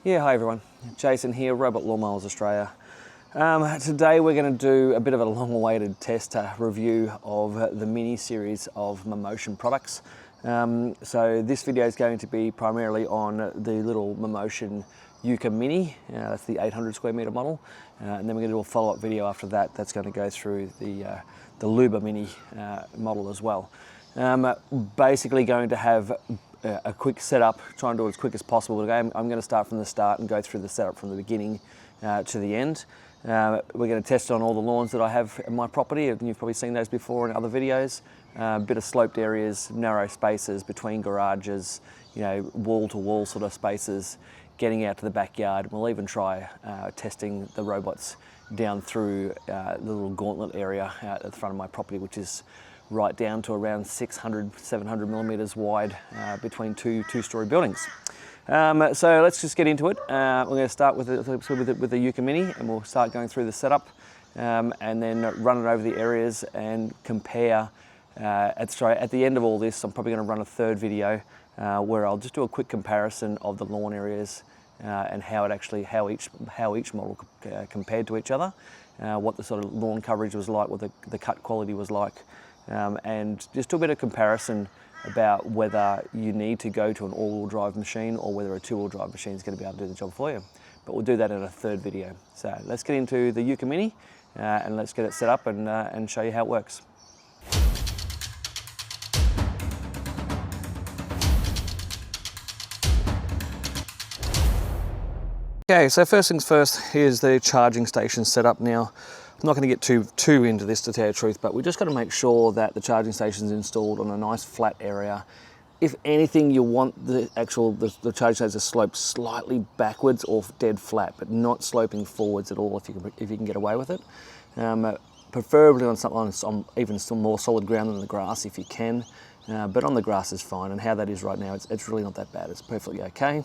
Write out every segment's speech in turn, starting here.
Yeah, hi everyone. Jason here, Robot Lawn Mowers Australia. Today we're going to do a bit of a long-awaited test review of the mini series of Mammotion products. So this video is going to be primarily on the little Mammotion YUKA Mini, that's the 800 square meter model, and then we're going to do a follow-up video after that that's going to go through the LUBA Mini model as well. Basically going to have a quick setup, try and do it as quick as possible. I'm going to start from the start and go through the setup from the beginning to the end. We're going to test it on all the lawns that I have in my property, and you've probably seen those before in other videos. A bit of sloped areas, narrow spaces between garages, you know, wall-to-wall sort of spaces, getting out to the backyard. We'll even try testing the robots down through the little gauntlet area out at the front of my property, which is right down to around 600, 700 millimeters wide between two-story buildings. So let's just get into it. We're going to start with the YUKA Mini, and we'll start going through the setup and then run it over the areas and compare. At the end of all this, I'm probably going to run a third video where I'll just do a quick comparison of the lawn areas and how each model compared to each other, what the sort of lawn coverage was like, what the cut quality was like. And just do a bit of comparison about whether you need to go to an all-wheel drive machine or whether a two-wheel drive machine is going to be able to do the job for you. But we'll do that in a third video. So let's get into the YUKA Mini and let's get it set up and show you how it works. Okay, so first things first, here's the charging station set up now. I'm not going to get too into this, to tell you the truth, but we just got to make sure that the charging station is installed on a nice flat area. If anything, you want the charging station to slope slightly backwards or dead flat, but not sloping forwards at all if you can get away with it. Preferably on something on even some more solid ground than the grass if you can, but on the grass is fine. And how that is right now, it's really not that bad. It's perfectly okay.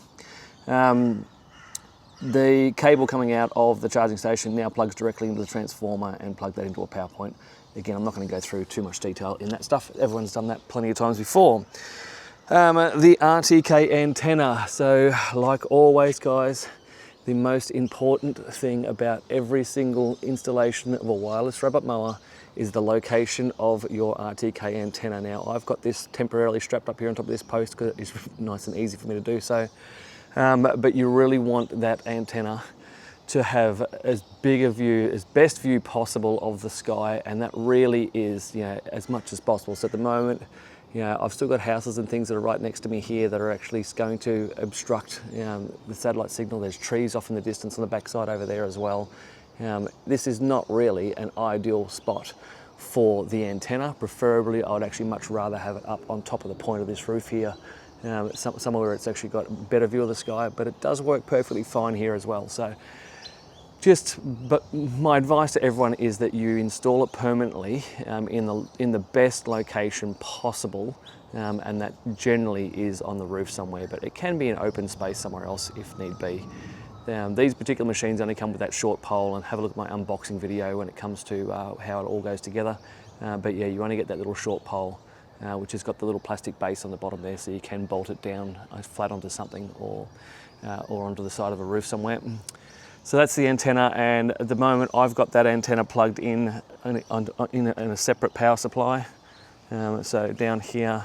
The cable coming out of the charging station now plugs directly into the transformer and plug that into a power point. Again, I'm not going to go through too much detail in that stuff. Everyone's done that plenty of times before. The RTK antenna. So like always, guys, the most important thing about every single installation of a wireless robot mower is the location of your RTK antenna. Now, I've got this temporarily strapped up here on top of this post because it's nice and easy for me to do so. But you really want that antenna to have as big a view, as best view possible of the sky, and that really is, you know, as much as possible. So at the moment, you know, I've still got houses and things that are right next to me here that are actually going to obstruct the satellite signal. There's trees off in the distance on the backside over there as well. This is not really an ideal spot for the antenna. Preferably, I would actually much rather have it up on top of the point of this roof here. Somewhere where it's actually got a better view of the sky, but it does work perfectly fine here as well. So but my advice to everyone is that you install it permanently in the best location possible, and that generally is on the roof somewhere, but it can be an open space somewhere else if need be. These particular machines only come with that short pole, and have a look at my unboxing video when it comes to how it all goes together. But yeah, you only get that little short pole, which has got the little plastic base on the bottom there, so you can bolt it down flat onto something or onto the side of a roof somewhere. So that's the antenna, and at the moment I've got that antenna plugged in a separate power supply. So down here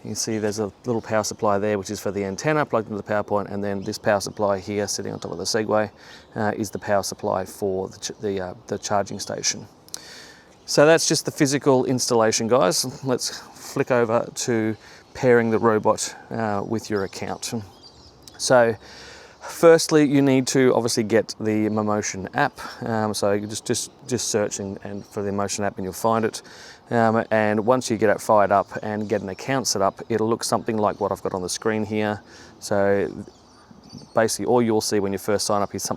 you can see there's a little power supply there which is for the antenna plugged into the power point, and then this power supply here sitting on top of the Segway is the power supply for the charging station. So that's just the physical installation, guys. Let's flick over to pairing the robot with your account. So firstly, you need to obviously get the Mammotion app. So you just search and for the Mammotion app and you'll find it. And once you get it fired up and get an account set up, it'll look something like what I've got on the screen here. So basically all you'll see when you first sign up is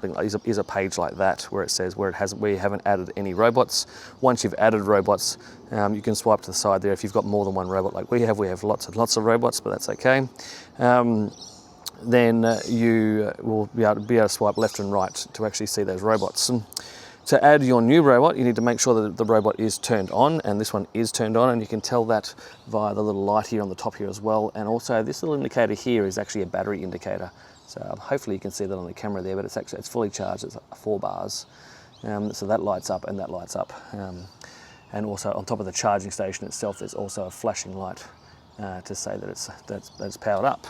a page like that where it says where you haven't added any robots. Once you've added robots, you can swipe to the side there if you've got more than one robot like we have. We have lots of robots, but that's okay. Then you will be able to swipe left and right to actually see those robots. To add your new robot, you need to make sure that the robot is turned on, and this one is turned on, and you can tell that via the little light here on the top here as well. And also this little indicator here is actually a battery indicator. So hopefully you can see that on the camera there, but it's fully charged. It's 4 bars. So that lights up and that lights up. And also on top of the charging station itself, there's also a flashing light to say that it's powered up.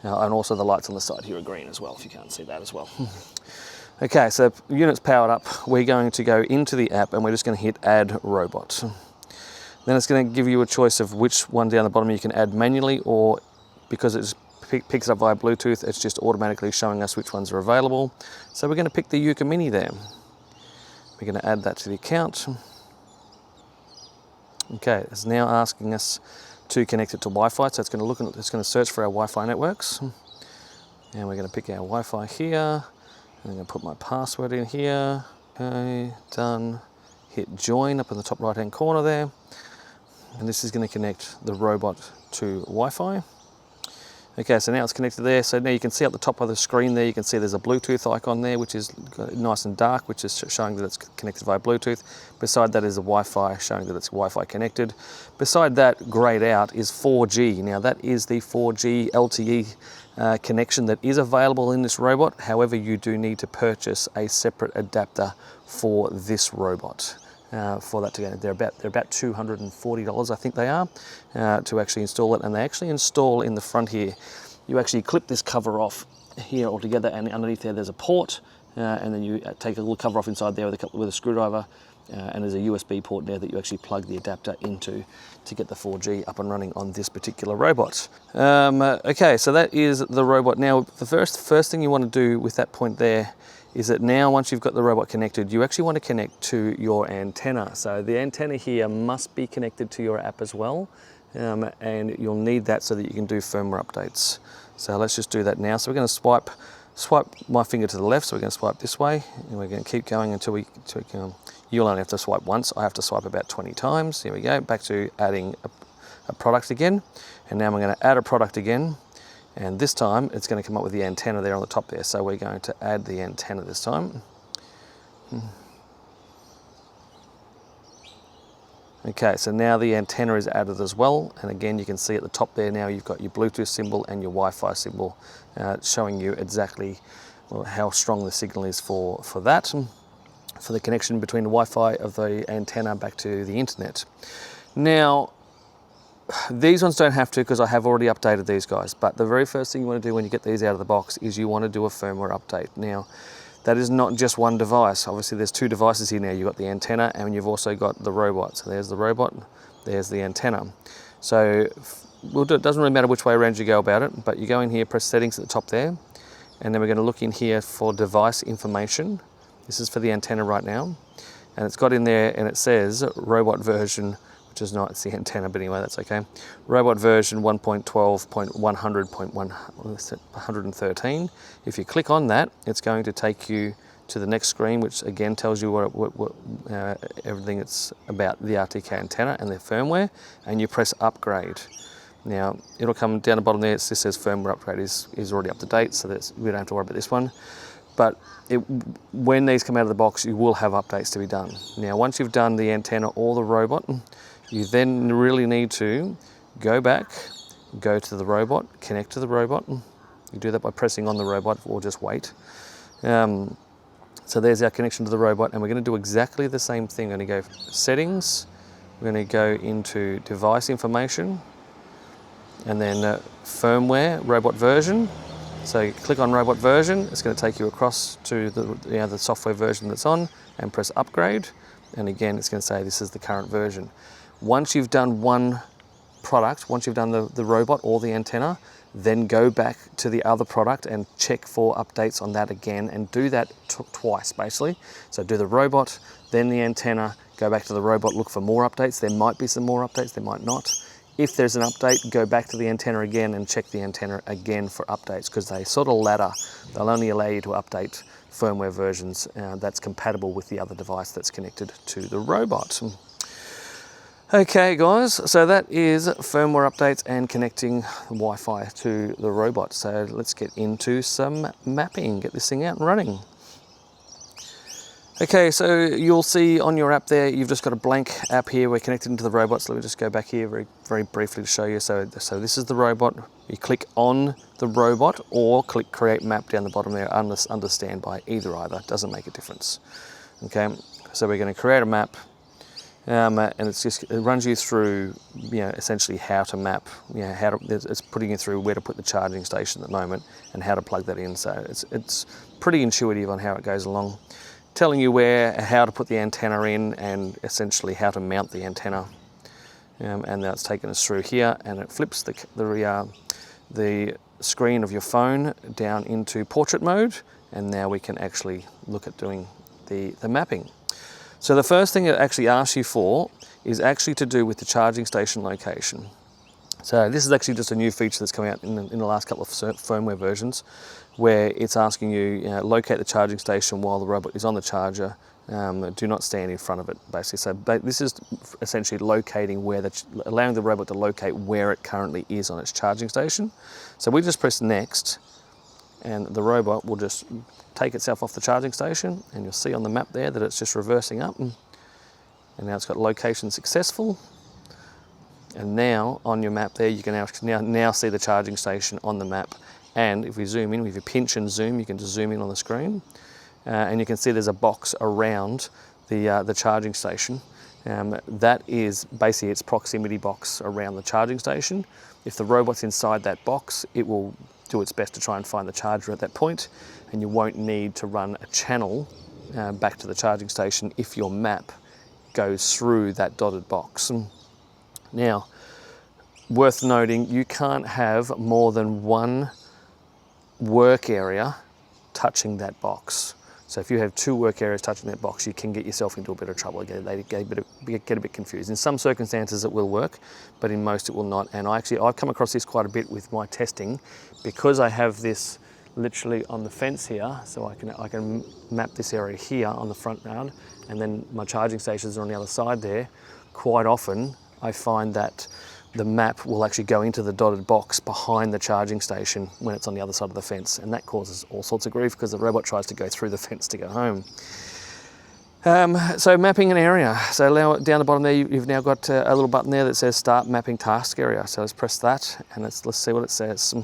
And also the lights on the side here are green as well, if you can't see that as well. Okay, so unit's powered up. We're going to go into the app and we're just going to hit Add Robot. Then it's going to give you a choice of which one down the bottom you can add manually, or because it picks it up via Bluetooth, it's just automatically showing us which ones are available. So we're going to pick the YUKA Mini there. We're going to add that to the account. Okay, it's now asking us to connect it to Wi-Fi, so it's going to search for our Wi-Fi networks. And we're going to pick our Wi-Fi here. I'm going to put my password in here. Okay, done. Hit join up in the top right hand corner there. And this is going to connect the robot to Wi-Fi. Okay, so now it's connected there. So now you can see at the top of the screen there, you can see there's a Bluetooth icon there, which is nice and dark, which is showing that it's connected via Bluetooth. Beside that is a Wi-Fi, showing that it's Wi-Fi connected. Beside that, grayed out, is 4G. Now that is the 4G LTE connection that is available in this robot. However, you do need to purchase a separate adapter for this robot. For that to go, they're about $240, I think they are, to actually install it. And they actually install in the front here. You actually clip this cover off here altogether, and underneath there's a port, and then you take a little cover off inside there with a screwdriver, and there's a USB port there that you actually plug the adapter into to get the 4G up and running on this particular robot. Okay, so that is the robot. Now, the first thing you want to do with that point there is that now once you've got the robot connected, you actually want to connect to your antenna. So the antenna here must be connected to your app as well, and you'll need that so that you can do firmware updates. So let's just do that now. So we're going to swipe my finger to the left, so we're going to swipe this way, and we're going to keep going until we can. You'll only have to swipe once. I have to swipe about 20 times. Here we go, back to adding a product again, and now I'm going to add a product again. And this time it's going to come up with the antenna there on the top there. So we're going to add the antenna this time. Okay, so now the antenna is added as well. And again, you can see at the top there now you've got your Bluetooth symbol and your Wi-Fi symbol showing you exactly how strong the signal is for that, for the connection between the Wi-Fi of the antenna back to the internet. Now, these ones don't have to, because I have already updated these guys, but the very first thing you want to do when you get these out of the box is you want to do a firmware update. Now, that is not just one device. Obviously, there's 2 devices here now. You've got the antenna and you've also got the robot. So there's the robot, there's the antenna. So it doesn't really matter which way around you go about it, but you go in here, press settings at the top there, and then we're going to look in here for device information. This is for the antenna right now, and it's got in there and it says robot version, which is not, it's the antenna, but anyway, that's okay. Robot version 1.12.100.113. If you click on that, it's going to take you to the next screen, which again tells you everything that's about the RTK antenna and their firmware, and you press upgrade. Now, it'll come down the bottom there, it just says firmware upgrade is already up to date, so we don't have to worry about this one. But when these come out of the box, you will have updates to be done. Now, once you've done the antenna or the robot, you then really need to go back, go to the robot, connect to the robot. You do that by pressing on the robot or just wait. So there's our connection to the robot, and we're going to do exactly the same thing. We're going to go settings, we're going to go into device information, and then firmware, robot version. So you click on robot version, it's going to take you across to the software version that's on, and press upgrade. And again, it's going to say this is the current version. Once you've done one product, once you've done the robot or the antenna, then go back to the other product and check for updates on that again, and do that twice basically. So do the robot, then the antenna, go back to the robot, look for more updates. There might be some more updates, there might not. If there's an update, go back to the antenna again and check the antenna again for updates, because they sort of ladder. They'll only allow you to update firmware versions that's compatible with the other device that's connected to the robot. Okay guys, so that is firmware updates and connecting Wi-Fi to the robot. So let's get into some mapping, get this thing out and running. Okay, so you'll see on your app there, you've just got a blank app here. We're connected into the robot, so let me just go back here very briefly to show you. So this is the robot. You click on the robot or click create map down the bottom there under standby, either, doesn't make a difference. Okay, so we're going to create a map, and it runs you through, essentially how to map, it's putting you through where to put the charging station at the moment and how to plug that in. So it's pretty intuitive on how it goes along, telling you how to put the antenna in and essentially how to mount the antenna. And now it's taken us through here, and it flips the screen of your phone down into portrait mode, and now we can actually look at doing the mapping. So the first thing it actually asks you for is actually to do with the charging station location. So this is actually just a new feature that's coming out in the last couple of firmware versions, where it's asking you, locate the charging station while the robot is on the charger. Do not stand in front of it, basically. So this is essentially locating allowing the robot to locate where it currently is on its charging station. So we just press next, and the robot will just take itself off the charging station, and you'll see on the map there that it's just reversing up, and now it's got location successful. And now on your map there, you can now see the charging station on the map. And if we zoom in, if you pinch and zoom, you can just zoom in on the screen. And you can see there's a box around the charging station. That is basically its proximity box around the charging station. If the robot's inside that box, it will do its best to try and find the charger at that point, and you won't need to run a channel back to the charging station if your map goes through that dotted box. Now, worth noting, you can't have more than one work area touching that box. So if you have two work areas touching that box, you can get yourself into a bit of trouble. They get a bit confused. In some circumstances it will work, but in most it will not. And I've come across this quite a bit with my testing, because I have this literally on the fence here, so I can map this area here on the front yard, and then my charging stations are on the other side there. Quite often I find that the map will actually go into the dotted box behind the charging station when it's on the other side of the fence, and that causes all sorts of grief because the robot tries to go through the fence to go home. So mapping an area. So now down the bottom there, you've now got a little button there that says Start Mapping Task Area. So let's press that, and let's see what it says.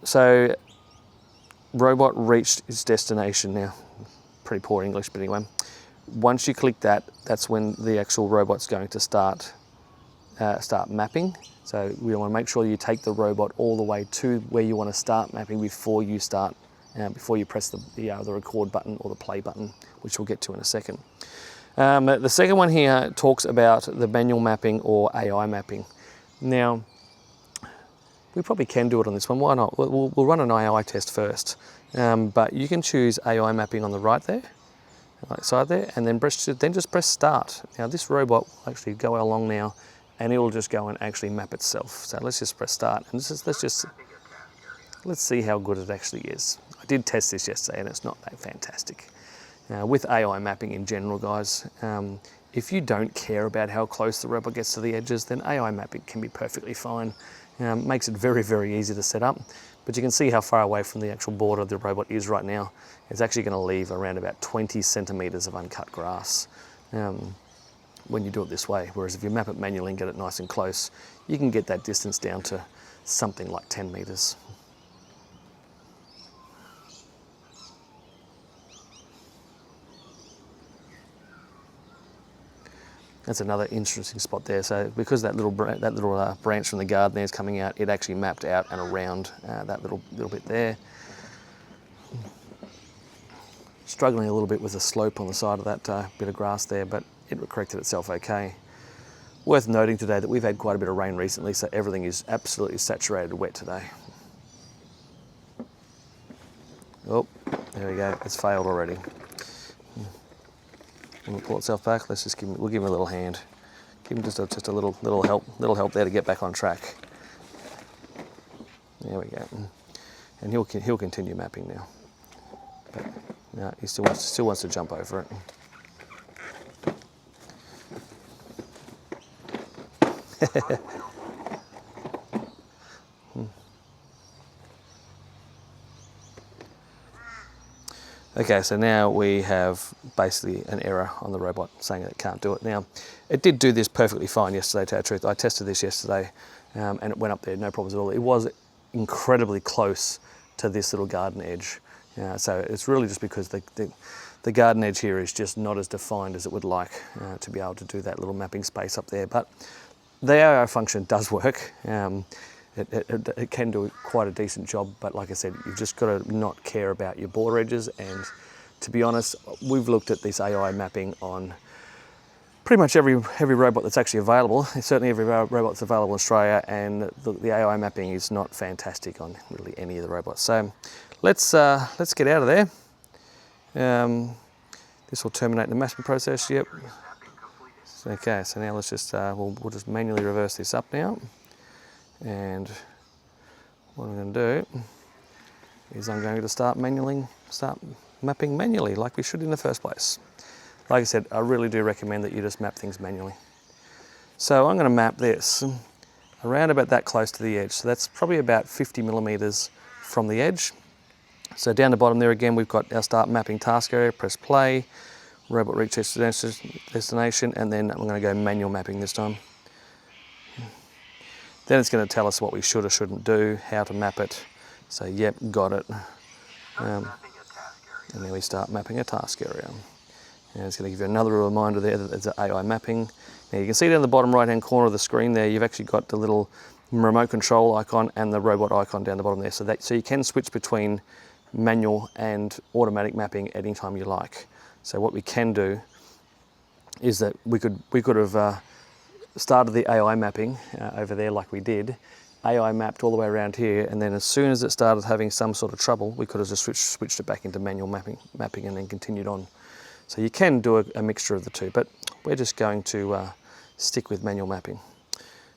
So robot reached its destination now. Pretty poor English, but anyway. Once you click that, that's when the actual robot's going to start mapping. So we want to make sure you take the robot all the way to where you want to start mapping before you press the record button or the play button, which we'll get to in a second. The second one here talks about the manual mapping or AI mapping. Now, we probably can do it on this one. Why not? We'll run an AI test first, but you can choose AI mapping on the right there, right side there, and then just press start. Now this robot will actually go along now, and it'll just go and actually map itself. So let's just press start, and let's see how good it actually is. I did test this yesterday, and it's not that fantastic. With AI mapping in general, guys, if you don't care about how close the robot gets to the edges, then AI mapping can be perfectly fine. Makes it very, very easy to set up, but you can see how far away from the actual border the robot is right now. It's actually going to leave around about 20 centimetres of uncut grass when you do it this way, whereas if you map it manually and get it nice and close, you can get that distance down to something like 10 metres. That's another interesting spot there. So because that little branch from the garden there is coming out, it actually mapped out and around that little bit there. Struggling a little bit with the slope on the side of that bit of grass there, but it corrected itself okay. Worth noting today that we've had quite a bit of rain recently, so everything is absolutely saturated wet today. Oh, there we go. It's failed already. When it pull itself back, we'll give him a little hand. Give him just a little help there to get back on track. There we go. And he'll continue mapping now. But no, he still wants to jump over it. Okay, so now we have basically an error on the robot saying that it can't do it. Now, it did do this perfectly fine yesterday, to tell the truth. I tested this yesterday and it went up there, no problems at all. It was incredibly close to this little garden edge. So it's really just because the garden edge here is just not as defined as it would like to be able to do that little mapping space up there. But the AIO function does work. It can do quite a decent job, but like I said, you've just got to not care about your border edges. And to be honest, we've looked at this AI mapping on pretty much every robot that's actually available. Certainly every robot that's available in Australia, and the AI mapping is not fantastic on really any of the robots. So let's get out of there. This will terminate the mapping process. Yep. Okay, so now let's just we'll just manually reverse this up now. And what I'm going to do is I'm going to start mapping manually like we should in the first place. Like I said, I really do recommend that you just map things manually. So I'm going to map this around about that close to the edge. So that's probably about 50 millimeters from the edge. So down the bottom there again, we've got our start mapping task area. Press play, robot reach destination, and then I'm going to go manual mapping this time. Then it's going to tell us what we should or shouldn't do, how to map it. So yep, got it. And then we start mapping a task area. And it's going to give you another reminder there that there's AI mapping. Now you can see down the bottom right hand corner of the screen there, you've actually got the little remote control icon and the robot icon down the bottom there. So you can switch between manual and automatic mapping at any time you like. So what we can do is that we could have started the AI mapping over there like we did. AI mapped all the way around here, and then as soon as it started having some sort of trouble, we could have just switched it back into manual mapping and then continued on. So you can do a mixture of the two, but we're just going to stick with manual mapping.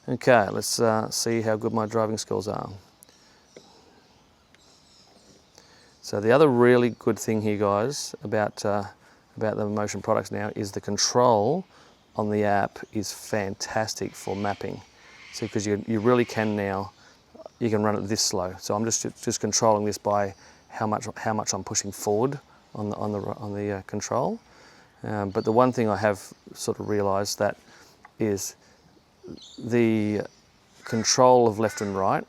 Okay, let's see how good my driving skills are. So the other really good thing here, guys, about the Mammotion products now is the control on the app is fantastic for mapping. See, because you really can now, you can run it this slow. So I'm just controlling this by how much I'm pushing forward on the control. But the one thing I have sort of realised that is the control of left and right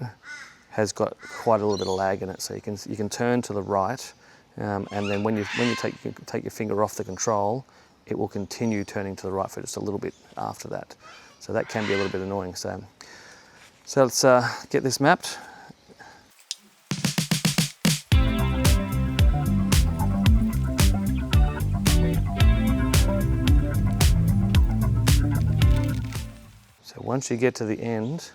has got quite a little bit of lag in it. So you can turn to the right, and then when you take your finger off the control, it will continue turning to the right for just a little bit after that. So that can be a little bit annoying. So let's get this mapped. So once you get to the end,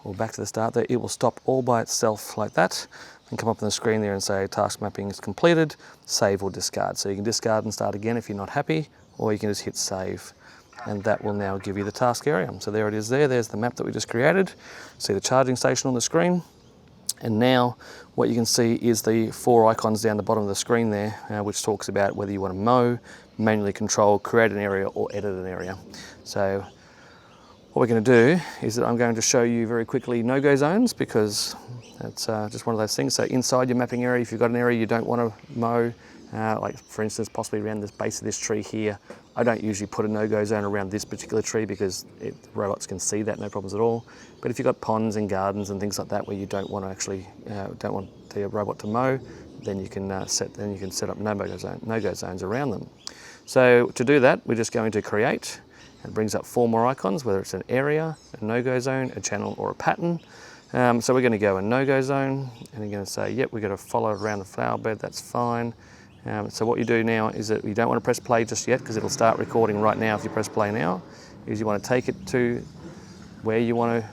or back to the start there, it will stop all by itself like that and come up on the screen there and say task mapping is completed, save or discard. So you can discard and start again if you're not happy, or you can just hit save, and that will now give you the task area. So there it is there, there's the map that we just created. See the charging station on the screen, and now what you can see is the 4 icons down the bottom of the screen there, which talks about whether you want to mow, manually control, create an area, or edit an area. So what we're going to do is that I'm going to show you very quickly no-go zones, because that's just one of those things. So inside your mapping area, if you've got an area you don't want to mow, like for instance possibly around the base of this tree here, I don't usually put a no-go zone around this particular tree because robots can see that, no problems at all. But if you've got ponds and gardens and things like that where you don't want to actually don't want the robot to mow, then you can set up no-go zones around them. So to do that, we're just going to create. It brings up 4 more icons, whether it's an area, a no-go zone, a channel, or a pattern. So we're going to go a no-go zone, and you're going to say, yep, we're going to follow around the flower bed, that's fine. So what you do now is that you don't want to press play just yet, because it'll start recording right now if you press play now, is you want to take it to where you want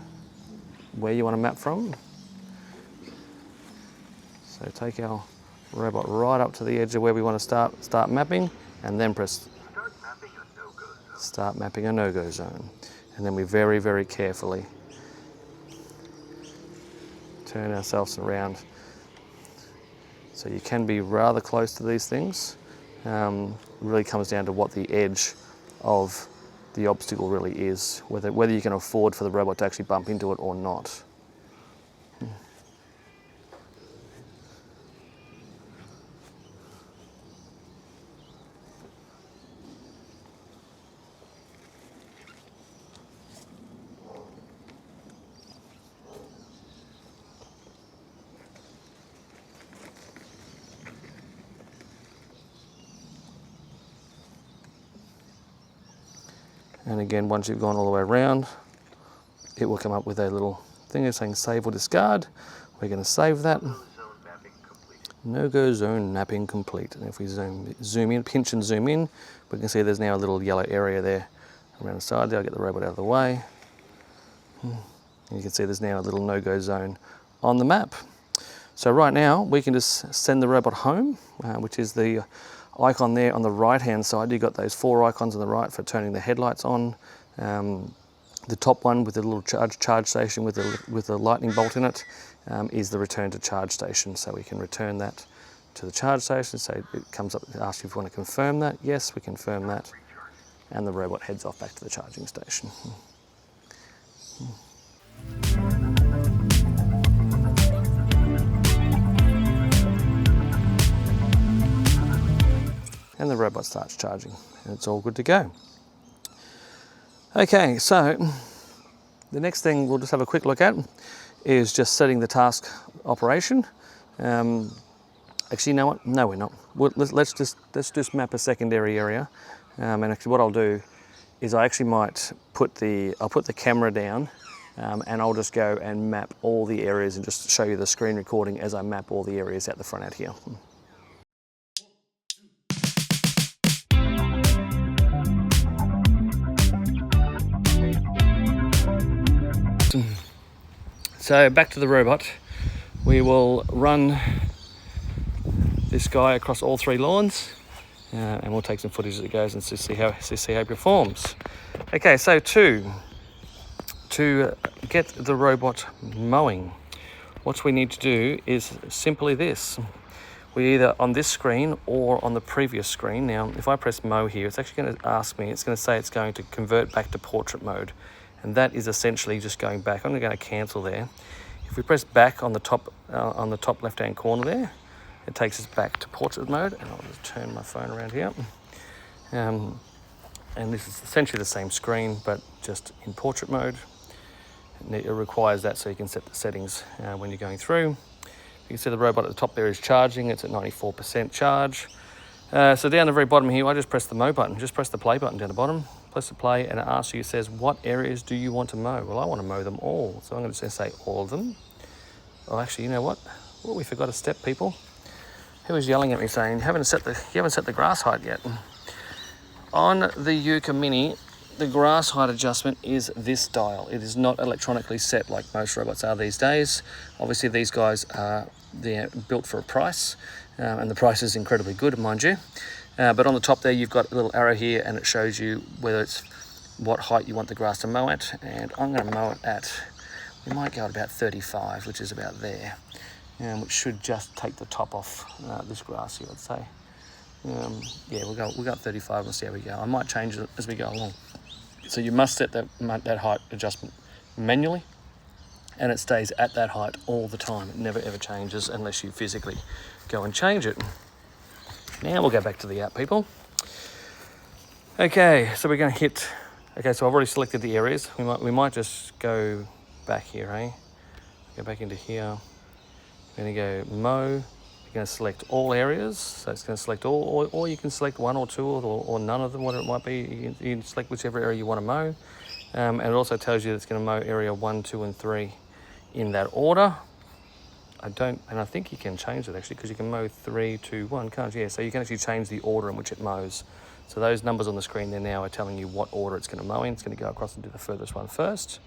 to map from. So take our robot right up to the edge of where we want to start mapping, and then press start mapping a no-go zone. And then we very, very carefully turn ourselves around. So you can be rather close to these things. It really comes down to what the edge of the obstacle really is, whether you can afford for the robot to actually bump into it or not. And again, once you've gone all the way around, it will come up with a little thing saying save or discard. We're going to save that. No-go zone mapping complete. And if we zoom in, pinch and zoom in, we can see there's now a little yellow area there around the side there. I'll get the robot out of the way. And you can see there's now a little no-go zone on the map. So right now we can just send the robot home, which is the icon there on the right-hand side. You've got those 4 icons on the right for turning the headlights on. The top one with the little charge station with the lightning bolt in it is the return to charge station. So we can return that to the charge station. So it comes up and asks you if you want to confirm that. Yes, we confirm that. And the robot heads off back to the charging station. And the robot starts charging and it's all good to go. Okay, so the next thing we'll just have a quick look at is just setting the task operation. Actually, you know what? No, we're not. Let's just map a secondary area. And actually, what I'll do is I actually might put the camera down, and I'll just go and map all the areas and just show you the screen recording as I map all the areas out the front out here. So back to the robot, we will run this guy across all 3 lawns, and we'll take some footage as it goes and see how it performs. Okay, so to get the robot mowing, what we need to do is simply this. We either on this screen or on the previous screen. Now, if I press mow here, it's actually going to ask me, it's going to say it's going to convert back to portrait mode. And that is essentially just going back. I'm going to cancel there. If we press back on the top left-hand corner there, it takes us back to portrait mode. And I'll just turn my phone around here. And this is essentially the same screen, but just in portrait mode. And it requires that so you can set the settings when you're going through. You can see the robot at the top there is charging. It's at 94% charge. So down the very bottom here, I just press the mow button. Just press the play button down the bottom. Press the play and it asks you, it says, what areas do you want to mow? Well, I want to mow them all. So I'm going to say all of them. Oh, actually, you know what? Oh, we forgot a step, people. Who was yelling at me saying, you haven't set the grass height yet? On the YUKA Mini, the grass height adjustment is this dial. It is not electronically set like most robots are these days. Obviously, these guys they're built for a price, and the price is incredibly good, mind you. But on the top there, you've got a little arrow here, and it shows you whether it's what height you want the grass to mow at. And I'm going to mow it at, we might go at about 35, which is about there, which should just take the top off this grass here, I'd say. Yeah, we'll go at 35 and see how we go. I might change it as we go along. So you must set that height adjustment manually, and it stays at that height all the time. It never ever changes unless you physically go and change it. Now we'll go back to the app, people. Okay, so we're going to hit. Okay, so I've already selected the areas. We might just go back here, eh? Go back into here. We're going to go mow. You're going to select all areas. So it's going to select all, or you can select 1 or 2 or none of them, whatever it might be. You can select whichever area you want to mow. And it also tells you that it's going to mow area 1, 2, and 3 in that order. I think you can change it actually, because you can mow 3, 2, 1, can't you? Yeah, so you can actually change the order in which it mows. So those numbers on the screen there now are telling you what order it's going to mow in. It's going to go across and do the furthest one first,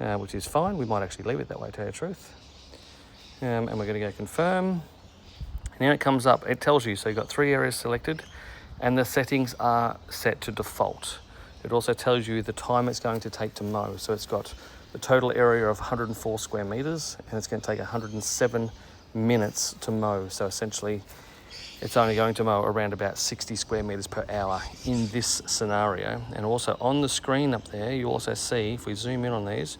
which is fine. We might actually leave it that way, to tell you the truth. And we're going to go confirm. And now it comes up, it tells you, so you've got 3 areas selected, and the settings are set to default. It also tells you the time it's going to take to mow. So it's got the total area of 104 square meters, and it's going to take 107 minutes to mow. So essentially, it's only going to mow around about 60 square meters per hour in this scenario. And also on the screen up there, you also see, if we zoom in on these,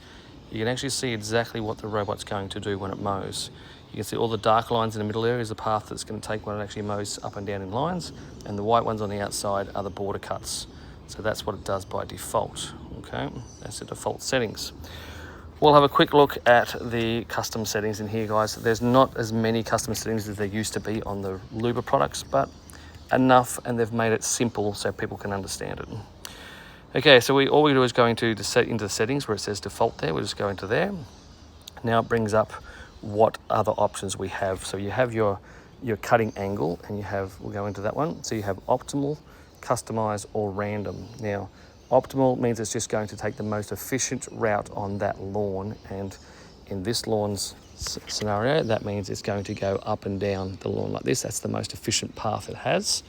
you can actually see exactly what the robot's going to do when it mows. You can see all the dark lines in the middle area is the path that's going to take when it actually mows up and down in lines, and the white ones on the outside are the border cuts. So that's what it does by default, okay? That's the default settings. We'll have a quick look at the custom settings in here, guys. There's not as many custom settings as there used to be on the LUBA products, but enough, and they've made it simple so people can understand it. Okay, so all we do is go into the settings where it says default there. We'll just go into there. Now it brings up what other options we have. So you have your cutting angle, and we'll go into that one. So you have optimal, customize, or random. Now, optimal means it's just going to take the most efficient route on that lawn, and in this lawn's scenario, that means it's going to go up and down the lawn like this. That's the most efficient path it has.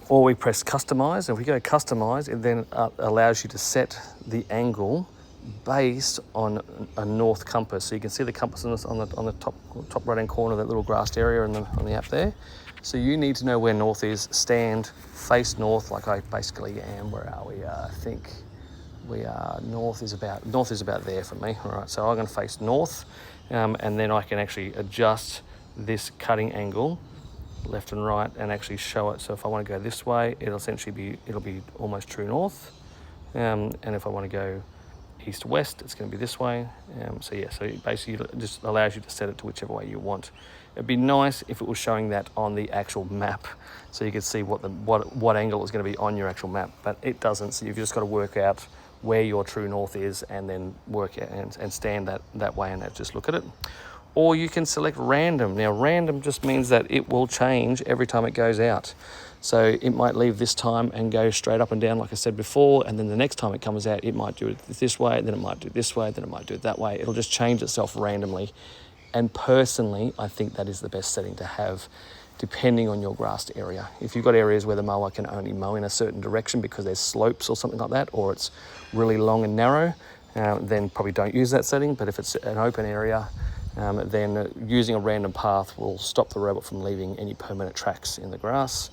Or we press customize, and if we go customize, it then allows you to set the angle based on a north compass. So you can see the compass on the top right hand corner of that little grassed area on the app there. So you need to know where north is. Stand, face north, like I basically am. Where are we? I think we are north is about there for me. All right, so I'm going to face north, and then I can actually adjust this cutting angle left and right and actually show it. So if I want to go this way, it'll be almost true north, and if I want to go east west, it's going to be this way. So it basically just allows you to set it to whichever way you want. It'd be nice if it was showing that on the actual map, so you could see what angle is going to be on your actual map, but it doesn't. So you've just got to work out where your true north is, and then work out and stand that way, and just look at it. Or you can select random. Now, random just means that it will change every time it goes out. So it might leave this time and go straight up and down, like I said before, and then the next time it comes out, it might do it this way, then it might do it this way, then it might do it that way. It'll just change itself randomly. And personally, I think that is the best setting to have, depending on your grassed area. If you've got areas where the mower can only mow in a certain direction because there's slopes or something like that, or it's really long and narrow, then probably don't use that setting. But if it's an open area, then using a random path will stop the robot from leaving any permanent tracks in the grass.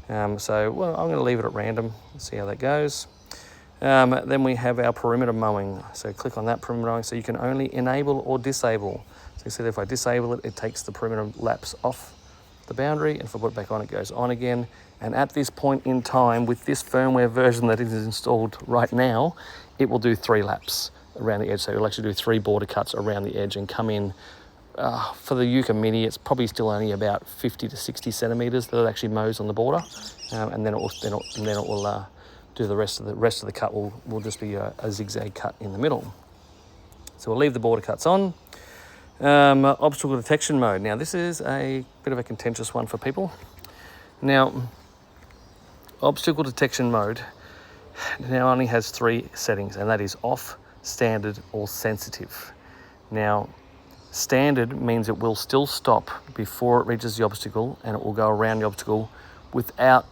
I'm going to leave it at random, see how that goes. Then we have our perimeter mowing. So click on that perimeter mowing, so you can only enable or disable. So you see that if I disable it, it takes the perimeter laps off the boundary, and if I put it back on, it goes on again. And at this point in time, with this firmware version that is installed right now, it will do 3 laps around the edge. So it'll actually do 3 border cuts around the edge and come in. For the YUKA Mini, it's probably still only about 50 to 60 centimeters that it actually mows on the border, and then it will do the rest of the cut. Will just be a zigzag cut in the middle. So we'll leave the border cuts on. Obstacle detection mode. Now this is a bit of a contentious one for people. Now, obstacle detection mode now only has 3 settings, and that is off, standard, or sensitive. Now, standard means it will still stop before it reaches the obstacle, and it will go around the obstacle without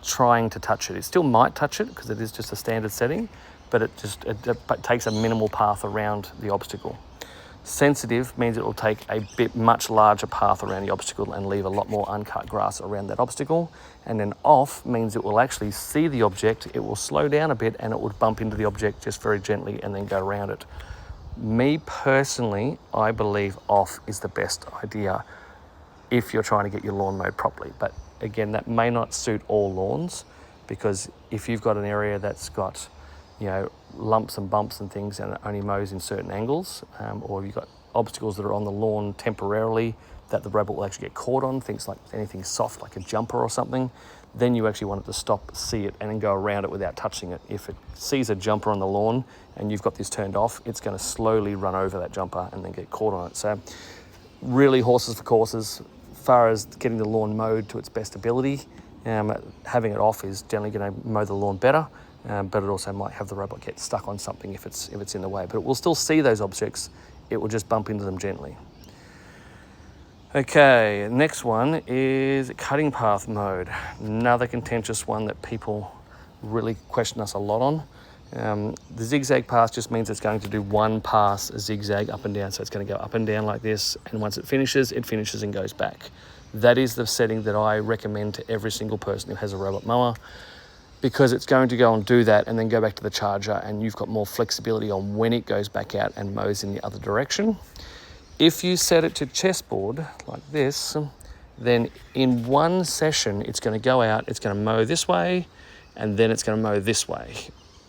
trying to touch it. It still might touch it because it is just a standard setting, but it takes a minimal path around the obstacle. Sensitive means it will take a much larger path around the obstacle and leave a lot more uncut grass around that obstacle. And then off means it will actually see the object, it will slow down a bit, and it will bump into the object just very gently and then go around it. Me personally, I believe off is the best idea if you're trying to get your lawn mowed properly. But again, that may not suit all lawns, because if you've got an area that's got, lumps and bumps and things, and it only mows in certain angles, or you've got obstacles that are on the lawn temporarily that the robot will actually get caught on, things like anything soft like a jumper or something, then you actually want it to stop, see it, and then go around it without touching it. If it sees a jumper on the lawn and you've got this turned off, it's going to slowly run over that jumper and then get caught on it. So really, horses for courses. As far as getting the lawn mowed to its best ability, having it off is generally going to mow the lawn better, but it also might have the robot get stuck on something if it's in the way. But it will still see those objects, it will just bump into them gently. Okay, next one is cutting path mode. Another contentious one that people really question us a lot on. The zigzag path just means it's going to do one pass zigzag up and down. So it's going to go up and down like this, and once it finishes and goes back. That is the setting that I recommend to every single person who has a robot mower, because it's going to go and do that and then go back to the charger, and you've got more flexibility on when it goes back out and mows in the other direction. If you set it to chessboard like this, then in one session, it's going to go out, it's going to mow this way, and then it's going to mow this way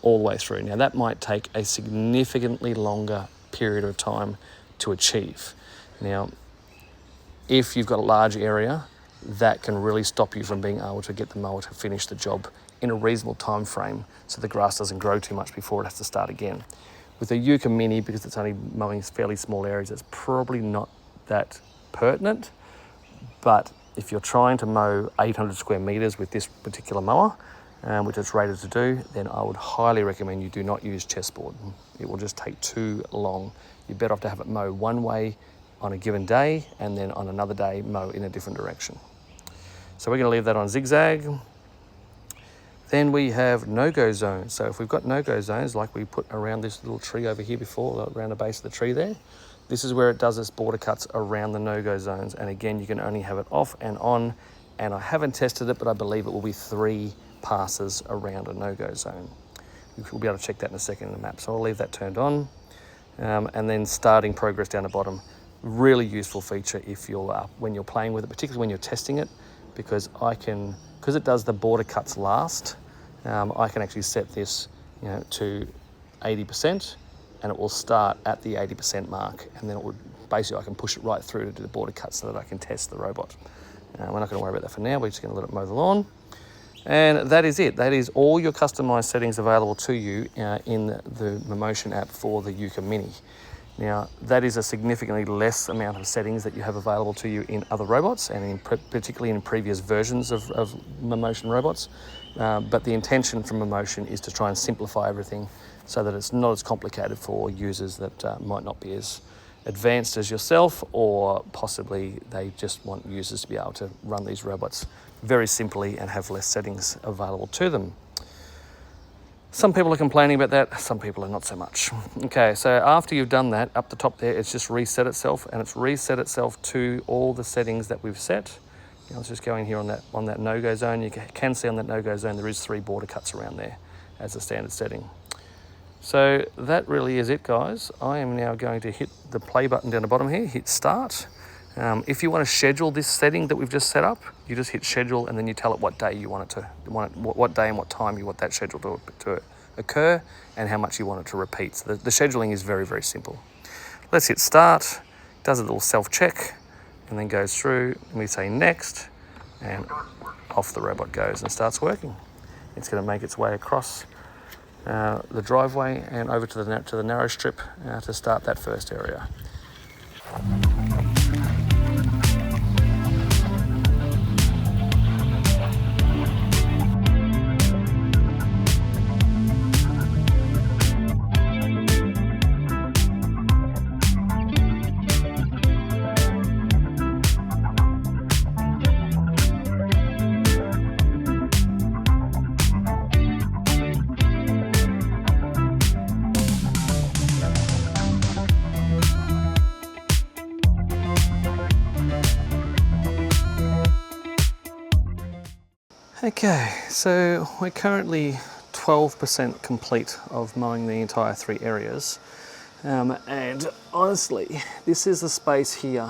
all the way through. Now that might take a significantly longer period of time to achieve. Now, if you've got a large area, that can really stop you from being able to get the mower to finish the job in a reasonable time frame so the grass doesn't grow too much before it has to start again. With the YUKA Mini, because it's only mowing fairly small areas, it's probably not that pertinent. But if you're trying to mow 800 square meters with this particular mower, which it's rated to do, then I would highly recommend you do not use chessboard. It will just take too long. You're better off to have it mow one way on a given day, and then on another day mow in a different direction. So we're going to leave that on zigzag. Then we have no-go zones. So if we've got no-go zones, like we put around this little tree over here before, around the base of the tree there, this is where it does its border cuts around the no-go zones. And again, you can only have it off and on, and I haven't tested it, but I believe it will be 3 passes around a no-go zone. We'll be able to check that in a second in the map. So I'll leave that turned on. And then starting progress down the bottom. Really useful feature if you're when you're playing with it, particularly when you're testing it, because it does the border cuts last, I can actually set this, to 80%, and it will start at the 80% mark, and then it would basically, I can push it right through to do the border cuts so that I can test the robot. We're not going to worry about that for now. We're just going to let it mow the lawn. And that is it. That is all your customized settings available to you in the Mammotion app for the YUKA Mini. Now, that is a significantly less amount of settings that you have available to you in other robots, and particularly in previous versions of Mammotion robots. But the intention from Mammotion is to try and simplify everything so that it's not as complicated for users that might not be as advanced as yourself, or possibly they just want users to be able to run these robots very simply and have less settings available to them. Some people are complaining about that, some people are not so much. Okay, so after you've done that, up the top there, it's just reset itself, and it's reset itself to all the settings that we've set. Let's just go in here on that no-go zone. You can see on that no-go zone there is 3 border cuts around there as a standard setting. So that really is it, guys. I am now going to hit the play button down the bottom here, hit start. If you want to schedule this setting that we've just set up, you just hit schedule, and then you tell it what day you want it to, what day and what time you want that schedule to occur, and how much you want it to repeat. So the scheduling is very, very simple. Let's hit start, does a little self-check, and then goes through, and we say next, and off the robot goes and starts working. It's going to make its way across the driveway and over to the narrow strip to start that first area. Okay, so we're currently 12% complete of mowing the entire 3 areas. And honestly, this is the space here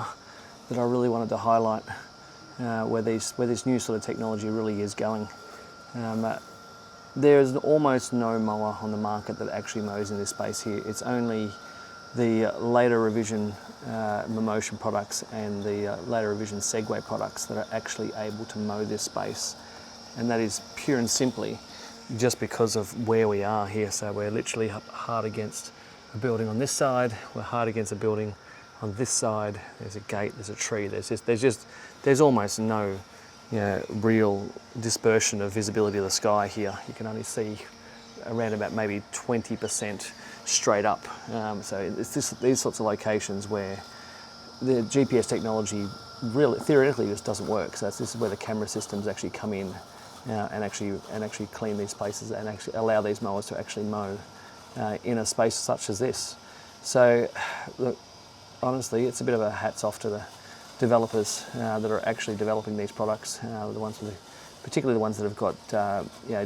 that I really wanted to highlight, where this new sort of technology really is going. There's almost no mower on the market that actually mows in this space here. It's only the later revision Mammotion products and the later revision Segway products that are actually able to mow this space. And that is pure and simply just because of where we are here. So we're literally up hard against a building on this side, we're hard against a building on this side, there's a gate, there's a tree, there's almost no real dispersion of visibility of the sky here. You can only see around about maybe 20% straight up. So it's these sorts of locations where the GPS technology really theoretically just doesn't work. So this is where the camera systems actually come in and actually clean these places and actually allow these mowers to actually mow in a space such as this. So look, honestly, it's a bit of a hats off to the developers that are actually developing these products, particularly the ones that have got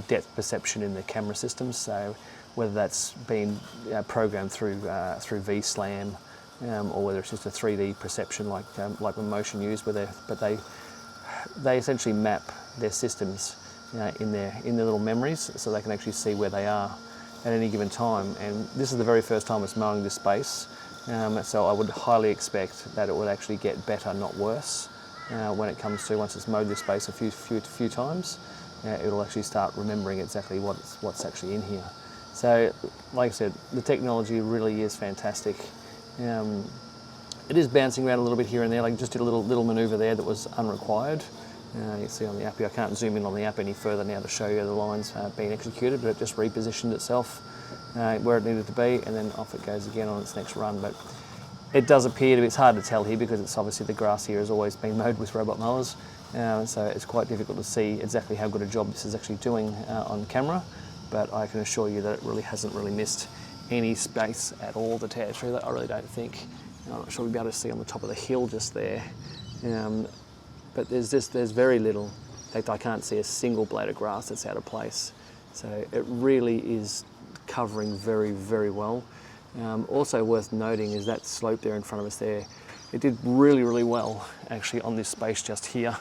depth perception in the camera systems. So whether that's been programmed through VSLAM, or whether it's just a 3D perception like Mammotion use, but they essentially map their systems in their little memories, so they can actually see where they are at any given time. And this is the very first time it's mowing this space, so I would highly expect that it would actually get better, not worse, when it comes to once it's mowed this space a few times. it'll actually start remembering exactly what's actually in here. So, like I said, the technology really is fantastic. It is bouncing around a little bit here and there, like just did a little maneuver there that was unrequired. You see on the app here, I can't zoom in on the app any further now to show you the lines being executed, but it just repositioned itself where it needed to be, and then off it goes again on its next run. But it does appear to be, it's hard to tell here because it's obviously the grass here has always been mowed with robot mowers, so it's quite difficult to see exactly how good a job this is actually doing on camera, but I can assure you that it really hasn't missed any space at all to tear through that. I really don't think. I'm not sure we'll be able to see on the top of the hill just there, but there's very little. In fact, I can't see a single blade of grass that's out of place. So it really is covering very, very well. Also worth noting is that slope there in front of us there. It did really, really well actually on this space just here.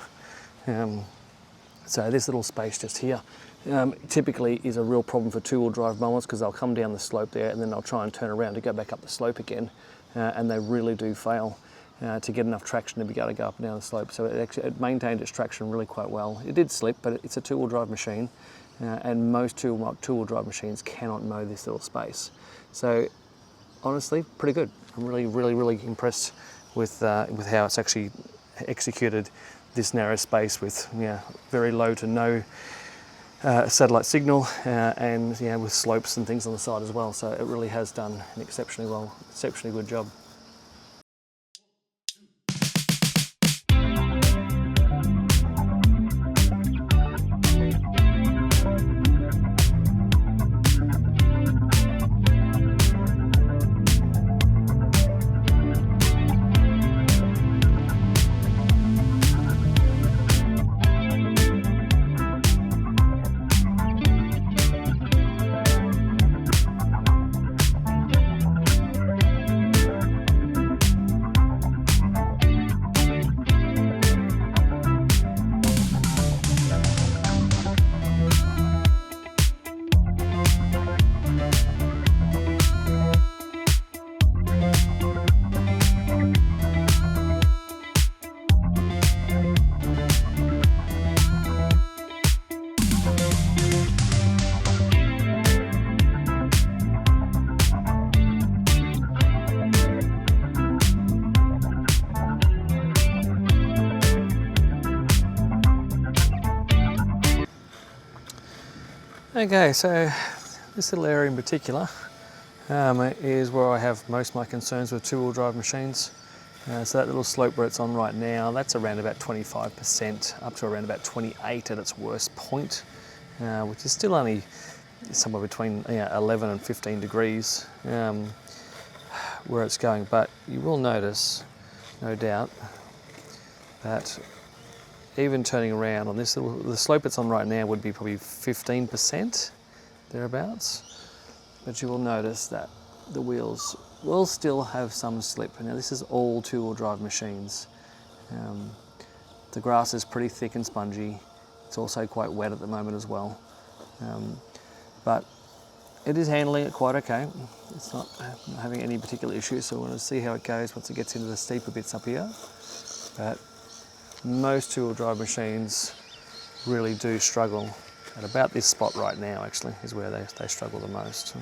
So this little space just here typically is a real problem for two-wheel drive mowers because they'll come down the slope there and then they'll try and turn around to go back up the slope again. And they really do fail to get enough traction to be able to go up and down the slope. So it maintained its traction really quite well. It did slip, but it's a two-wheel drive machine, and most two-wheel drive machines cannot mow this little space. So honestly, pretty good. I'm really, really, really impressed with how it's actually executed this narrow space with very low to no satellite signal, and with slopes and things on the side as well. So it really has done an exceptionally good job. Okay, so this little area in particular is where I have most of my concerns with two-wheel drive machines. So that little slope where it's on right now, that's around about 25%, up to around about 28 at its worst point, which is still only somewhere between 11 and 15 degrees where it's going. But you will notice, no doubt, that even turning around on this the slope it's on right now would be probably 15% thereabouts, but you will notice that the wheels will still have some slip. Now this is all two-wheel drive machines. The grass is pretty thick and spongy. It's also quite wet at the moment as well, but it is handling it quite okay. It's not having any particular issues, so we're going to see how it goes once it gets into the steeper bits up here. But most two-wheel drive machines really do struggle at about this spot right now, actually, is where they struggle the most.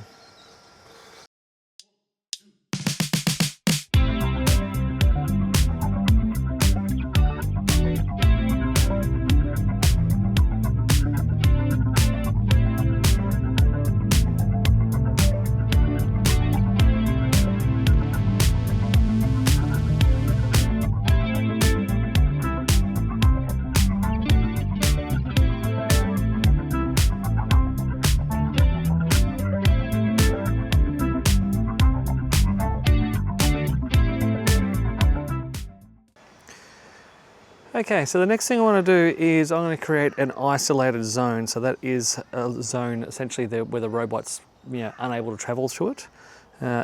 Okay, so the next thing I want to do is I'm going to create an isolated zone. So that is a zone essentially where the robot's unable to travel through it.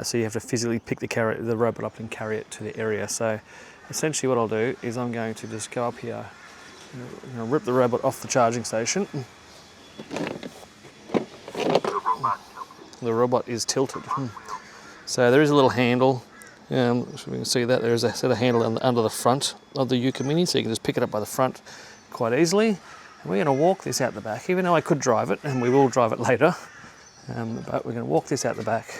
So you have to physically pick the robot up and carry it to the area. So essentially what I'll do is I'm going to just go up here, rip the robot off the charging station. The robot is tilted. So there is a little handle. So we can see that there's a set of handle under the front of the YUKA Mini, so you can just pick it up by the front quite easily. And we're going to walk this out the back, even though I could drive it, and we will drive it later. But we're going to walk this out the back.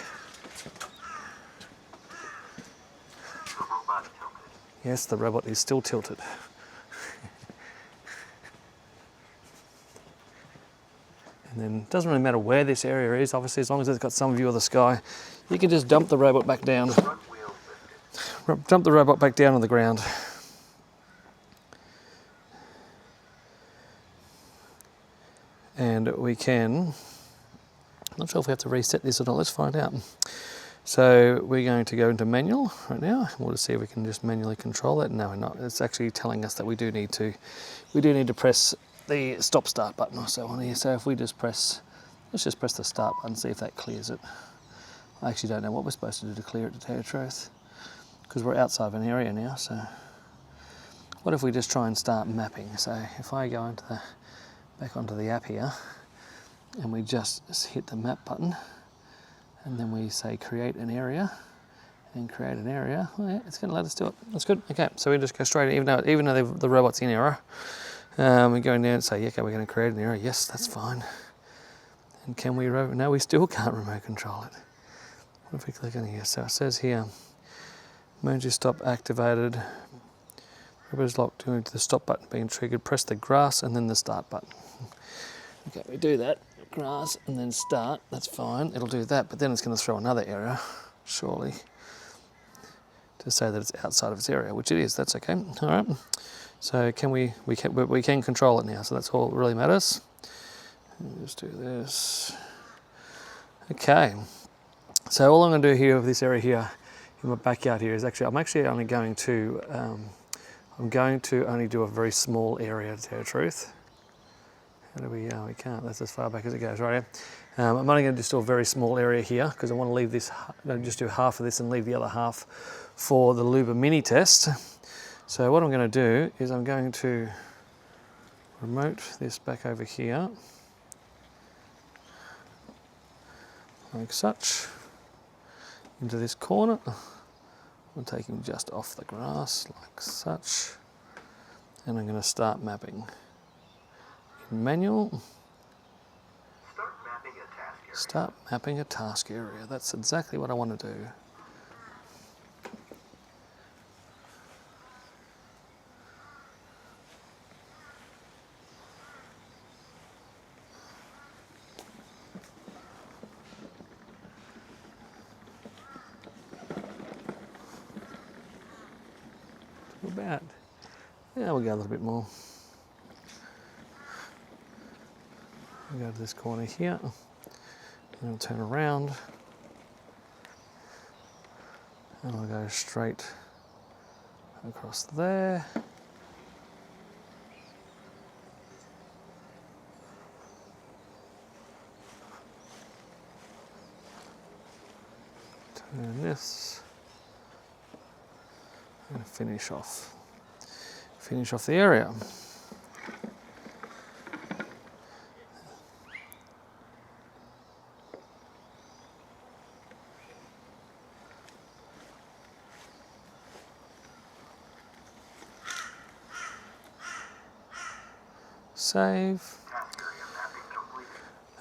Yes, the robot is still tilted. And then it doesn't really matter where this area is, obviously, as long as it's got some view of the sky, you can just dump the robot back down. Dump the robot back down on the ground. And we can, I'm not sure if we have to reset this or not, let's find out. So we're going to go into manual right now. We'll just see if we can just manually control that. No, we're not. It's actually telling us that we do need to press the stop start button or so on here. So if we just press, let's just press the start button, see if that clears it. I actually don't know what we're supposed to do to clear it, to tell you the truth, because we're outside of an area now. So what if we just try and start mapping? So if I go into back onto the app here, and we just hit the map button, and then we say create an area, and create an area. Oh yeah, it's going to let us do it. That's good. Okay, so we just go straight, even though the robot's in error, we go in there and say, yeah, okay, we're going to create an area. Yes, that's fine. And can we, no, we still can't remote control it. What if we click on here? So it says here, emergency stop activated, robot is locked due to the stop button being triggered, press the grass and then the start button. Okay, we do that, grass and then start, that's fine, it'll do that, but then it's going to throw another error, surely, to say that it's outside of its area, which it is, that's okay. All right, so we can control it now, so that's all that really matters. Just do this. Okay, so all I'm going to do here with this area here in my backyard here is I'm actually only going to only do a very small area, to tell you the truth. How do we can't, that's as far back as it goes, right? I'm only going to just do a very small area here because I want to leave this, just do half of this and leave the other half for the LUBA Mini test. So what I'm going to do is I'm going to remote this back over here, like such, into this corner. I'm taking just off the grass, like such, and I'm going to start mapping. Manual. Start mapping a task area. That's exactly what I want to do. About, yeah, we'll go a little bit more. We'll go to this corner here, and I'll turn around, and I'll go straight across there. Turn this, and finish off the area. Save.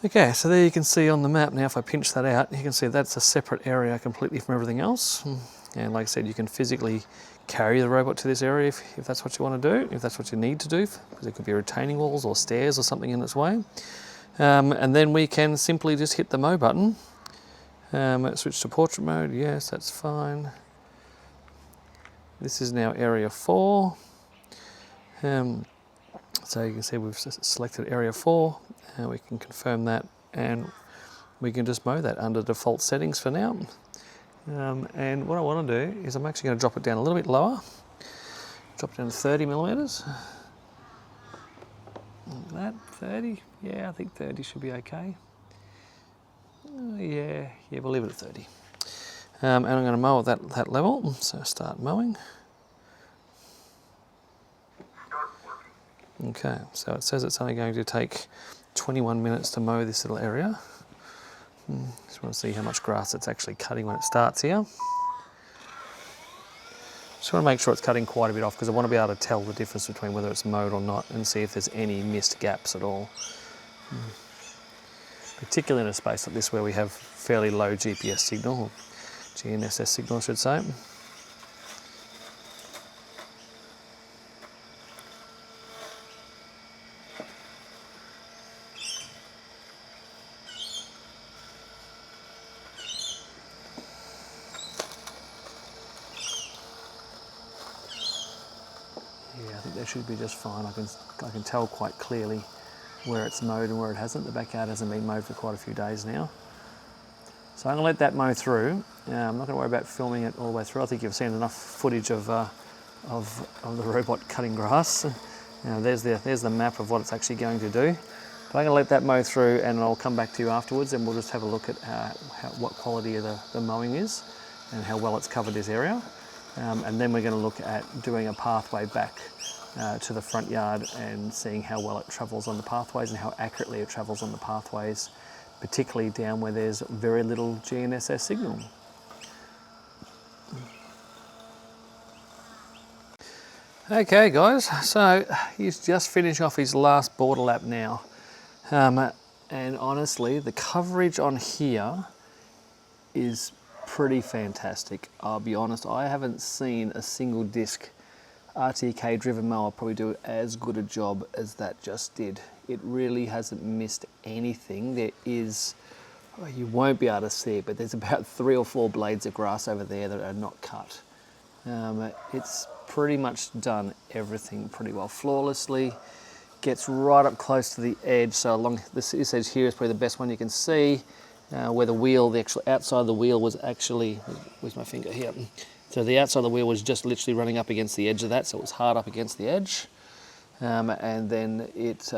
Okay, so there you can see on the map now, if I pinch that out, you can see that's a separate area completely from everything else. And like I said, you can physically carry the robot to this area if that's what you want to do, if that's what you need to do, because it could be retaining walls or stairs or something in its way. And then we can simply just hit the mow button. Switch to portrait mode, yes, that's fine. This is now area 4. So you can see we've selected area 4, and we can confirm that, and we can just mow that under default settings for now. And what I want to do is I'm actually going to drop it down a little bit lower, drop it down to 30 millimeters. Like that, 30, yeah, I think 30 should be okay. Yeah, we'll leave it at 30. And I'm going to mow at that level, so start mowing. Okay, so it says it's only going to take 21 minutes to mow this little area. Just want to see how much grass it's actually cutting when it starts here. Just want to make sure it's cutting quite a bit off because I want to be able to tell the difference between whether it's mowed or not and see if there's any missed gaps at all. Particularly in a space like this where we have fairly low GPS signal, or GNSS signal I should say. Yeah, I think that should be just fine. I can tell quite clearly where it's mowed and where it hasn't. The backyard hasn't been mowed for quite a few days now. So I'm going to let that mow through. I'm not going to worry about filming it all the way through. I think you've seen enough footage of the robot cutting grass. There's the map of what it's actually going to do. But I'm going to let that mow through and I'll come back to you afterwards and we'll just have a look at what quality of the mowing is and how well it's covered this area. And then we're going to look at doing a pathway back to the front yard and seeing how well it travels on the pathways and how accurately it travels on the pathways, particularly down where there's very little GNSS signal. Okay guys, so he's just finishing off his last border lap now. And honestly, the coverage on here is pretty fantastic. I'll be honest, I haven't seen a single disc RTK driven mower probably do as good a job as that just did. It really hasn't missed anything. There is, you won't be able to see it, but there's about 3 or 4 blades of grass over there that are not cut. It's pretty much done everything pretty well, flawlessly. Gets right up close to the edge, so along this edge here is probably the best one you can see, where the wheel, the actual outside of the wheel was actually, where's my finger here? So the outside of the wheel was just literally running up against the edge of that, so it was hard up against the edge. And then it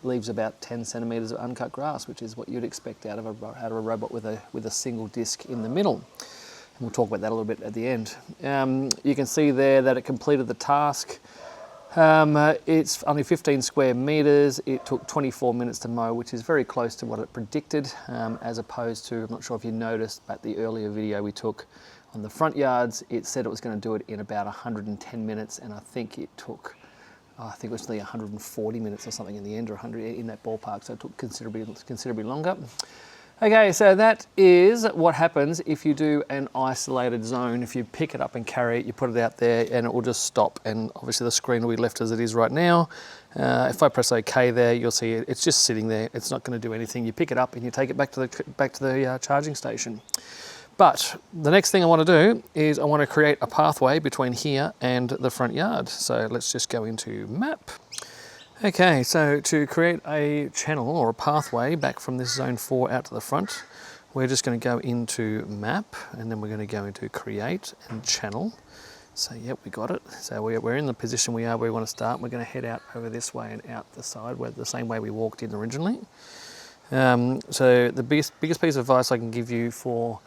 leaves about 10 centimetres of uncut grass, which is what you'd expect out of a robot with a single disc in the middle. And we'll talk about that a little bit at the end. You can see there that it completed the task. It's only 15 square metres. It took 24 minutes to mow, which is very close to what it predicted, as opposed to, I'm not sure if you noticed, but the earlier video we took on the front yards, it said it was going to do it in about 110 minutes, and I think it took, I think it was nearly 140 minutes or something in the end, or 100 in that ballpark, so it took considerably longer. Okay, so that is what happens if you do an isolated zone. If you pick it up and carry it, you put it out there and it will just stop, and obviously the screen will be left as it is right now. If I press OK there, you'll see it's just sitting there. It's not going to do anything. You pick it up and you take it back to the charging station. But the next thing I want to do is I want to create a pathway between here and the front yard. So let's just go into map. Okay, so to create a channel or a pathway back from this zone 4 out to the front, we're just going to go into map and then we're going to go into create and channel. So yep, we got it. So we're in the position we are where we want to start. We're going to head out over this way and out the side, the same way we walked in originally. So the biggest piece of advice I can give you for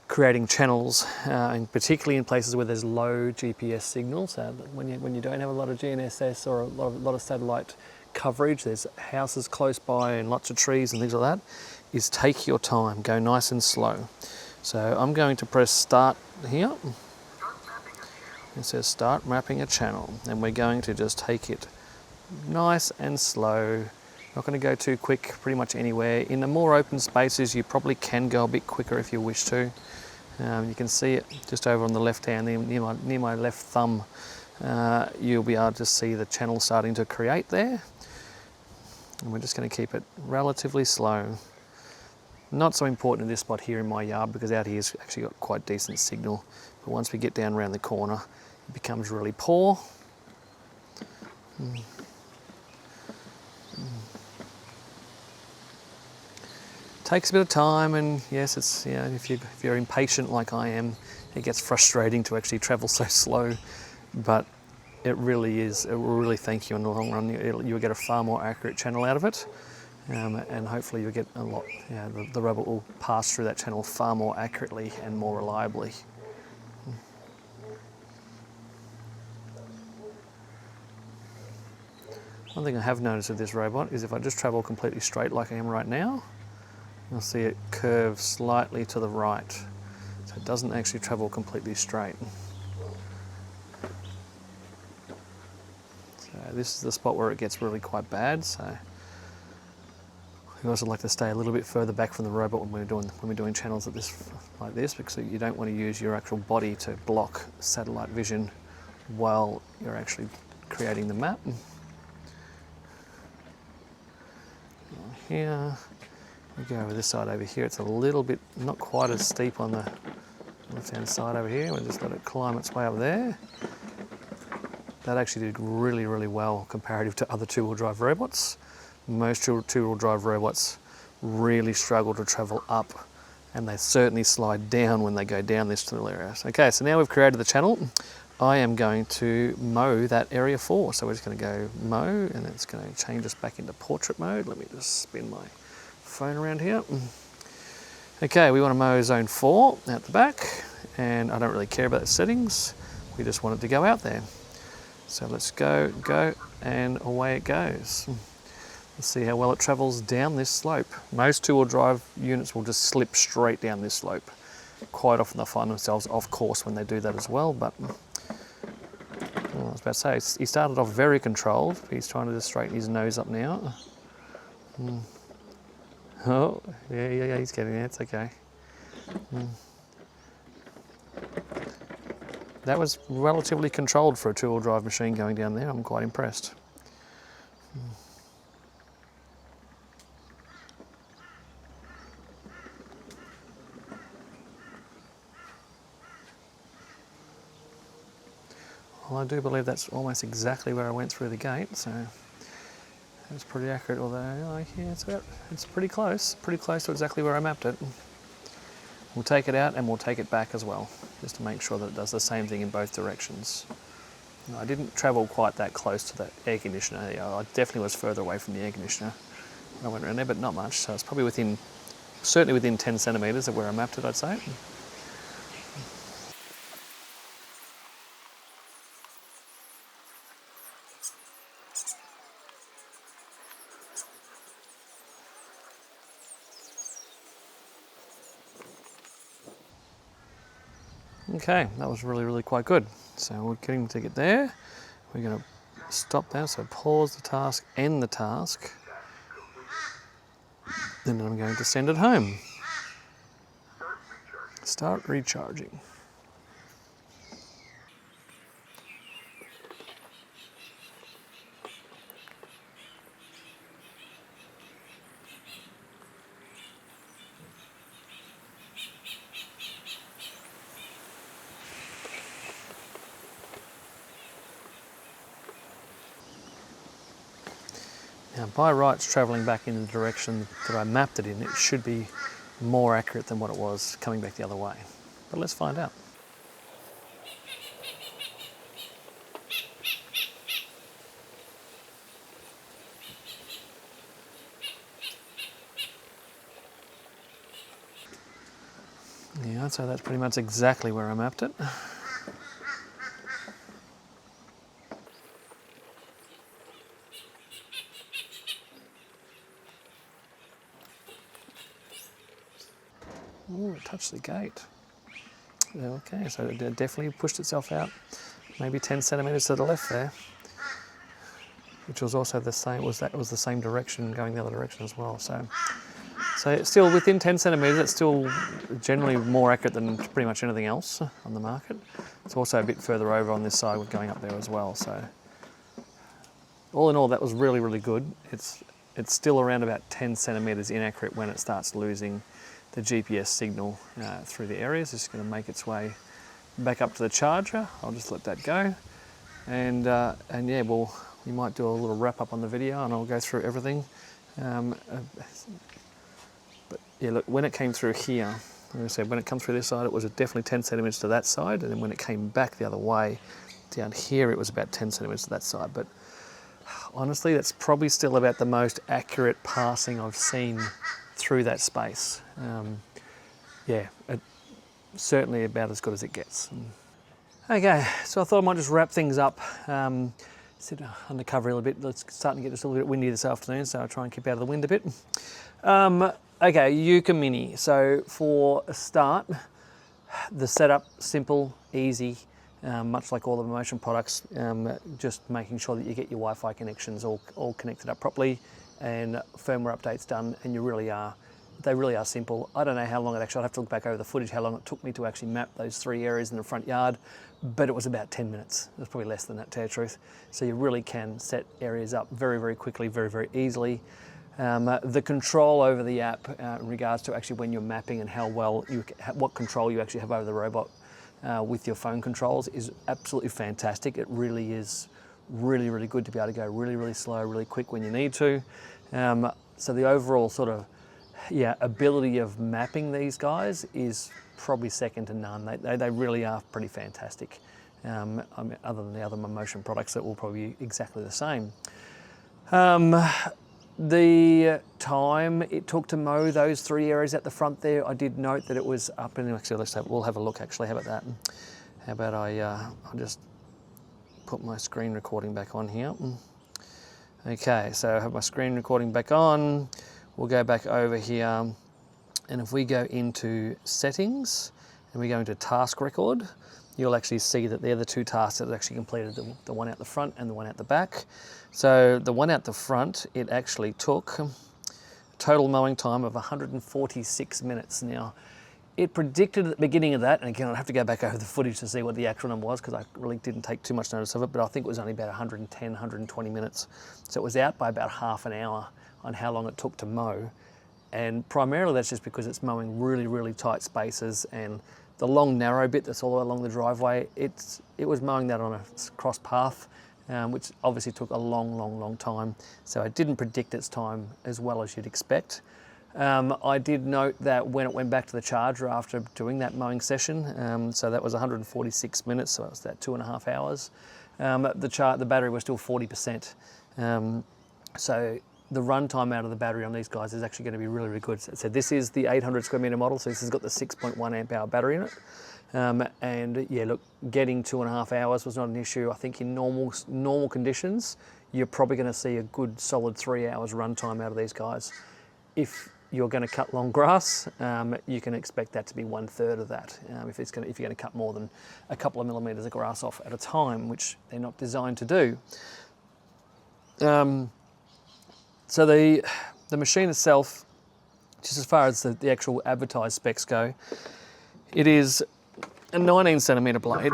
creating channels, and particularly in places where there's low GPS signals, when you don't have a lot of GNSS or a lot of satellite coverage, there's houses close by and lots of trees and things like that, is take your time, go nice and slow. So I'm going to press start here. It says start mapping a channel, and we're going to just take it nice and slow. Not going to go too quick pretty much anywhere. In the more open spaces you probably can go a bit quicker if you wish to. You can see it just over on the left hand near my left thumb. You'll be able to see the channel starting to create there. And we're just going to keep it relatively slow. Not so important in this spot here in my yard because out here's actually got quite decent signal. But once we get down around the corner, it becomes really poor. Takes a bit of time, and yes, it's, you know, if you're impatient like I am, it gets frustrating to actually travel so slow, but it really is. It will really thank you in the long run. You'll get a far more accurate channel out of it, and hopefully you'll get a lot. The robot will pass through that channel far more accurately and more reliably. One thing I have noticed with this robot is if I just travel completely straight like I am right now, you'll see it curve slightly to the right. So it doesn't actually travel completely straight. this is the spot where it gets really quite bad. So we also like to stay a little bit further back from the robot when we're doing channels like this, because you don't want to use your actual body to block satellite vision while you're actually creating the map. Here we go over this side over here. It's a little bit not quite as steep on the left-hand side over here. We'll just let it climb its way up there. That actually did really, really well comparative to other two-wheel drive robots. Most two-wheel drive robots really struggle to travel up, and they certainly slide down when they go down this little area. Okay, so now we've created the channel. I am going to mow that area 4. So we're just going to go mow, and it's going to change us back into portrait mode. Let me just spin my phone around here. Okay, we want to mow zone 4 out the back, and I don't really care about the settings. We just want it to go out there. So let's go, and away it goes. Let's see how well it travels down this slope. Most two-wheel drive units will just slip straight down this slope. Quite often they'll find themselves off course when they do that as well, but I was about to say, he started off very controlled. He's trying to just straighten his nose up now. Oh, yeah, he's getting there, it's okay. That was relatively controlled for a two-wheel drive machine going down there. I'm quite impressed. Well, I do believe that's almost exactly where I went through the gate, so it's pretty accurate, although yeah, it's pretty close to exactly where I mapped it. We'll take it out and we'll take it back as well, just to make sure that it does the same thing in both directions. I didn't travel quite that close to the air conditioner. I definitely was further away from the air conditioner when I went around there, but not much. So it's probably certainly within 10 centimetres of where I mapped it, I'd say. Okay, that was really, really quite good. So we're getting to get there. We're going to stop there, so pause the task, end the task. Then I'm going to send it home. Start recharging. Now, by rights, travelling back in the direction that I mapped it in, it should be more accurate than what it was coming back the other way. But let's find out. Yeah, so that's pretty much exactly where I mapped it. Oh, it touched the gate. Okay, so it definitely pushed itself out, maybe 10 centimetres to the left there, which was also the same. That was the same direction going the other direction as well. So it's still within 10 centimetres. It's still generally more accurate than pretty much anything else on the market. It's also a bit further over on this side with going up there as well. So all in all, that was really, really good. It's still around about 10 centimetres inaccurate when it starts losing the GPS signal through the areas. It's going to make its way back up to the charger. I'll just let that go, and yeah, we might do a little wrap up on the video, and I'll go through everything. But yeah, look, when it came through here, like I said, when it comes through this side, it was definitely 10 centimetres to that side, and then when it came back the other way, down here, it was about 10 centimetres to that side. But honestly, that's probably still about the most accurate passing I've seen through that space. Yeah, certainly about as good as it gets. Okay, so I thought I might just wrap things up. Sit undercover a little bit. It's starting to get just a little bit windy this afternoon, so I'll try and keep out of the wind a bit. Okay, YUKA Mini. So for a start, the setup, simple, easy. much like all the Mammotion products, just making sure that you get your Wi-Fi connections all connected up properly and firmware updates done, and they really are simple. I don't know how long it actually, I'd have to look back over the footage, how long it took me to actually map those 3 areas in the front yard, but it was about 10 minutes. It was probably less than that, to tell you the truth. So you really can set areas up very, very quickly, very, very easily. The control over the app in regards to actually when you're mapping and what control you actually have over the robot with your phone controls is absolutely fantastic. It really is really, really good to be able to go really, really slow, really quick when you need to. So the overall sort of ability of mapping these guys is probably second to none. They really are pretty fantastic. I mean, other than the other Mammotion products that will probably be exactly the same. The time it took to mow those 3 areas at the front there, I did note that it was up in, actually we'll have a look actually, how about that? How about I'll just put my screen recording back on here. Okay, so I have my screen recording back on. We'll go back over here, and if we go into settings and we go into task record, you'll actually see that they're the 2 tasks that actually completed, the one out the front and the one out the back. So the one out the front, it actually took total mowing time of 146 minutes. Now, it predicted at the beginning of that, and again, I'd have to go back over the footage to see what the actual number was because I really didn't take too much notice of it, but I think it was only about 110, 120 minutes. So it was out by about half an hour on how long it took to mow. And primarily that's just because it's mowing really, really tight spaces, and the long narrow bit that's all along the driveway, it was mowing that on a cross path, which obviously took a long time. So it didn't predict its time as well as you'd expect. I did note that when it went back to the charger after doing that mowing session, so that was 146 minutes, so that was that 2.5 hours, the battery was still 40%. So the runtime out of the battery on these guys is actually going to be really, really good. So this is the 800 square meter model, so this has got the 6.1 amp hour battery in it. And yeah, look, getting 2.5 hours was not an issue. I think in normal conditions, you're probably going to see a good solid 3 hours runtime out of these guys. If you're going to cut long grass, you can expect that to be 1/3 of that. If you're going to cut more than a couple of millimeters of grass off at a time, which they're not designed to do. So the machine itself, just as far as the actual advertised specs go, it is a 19 centimeter blade.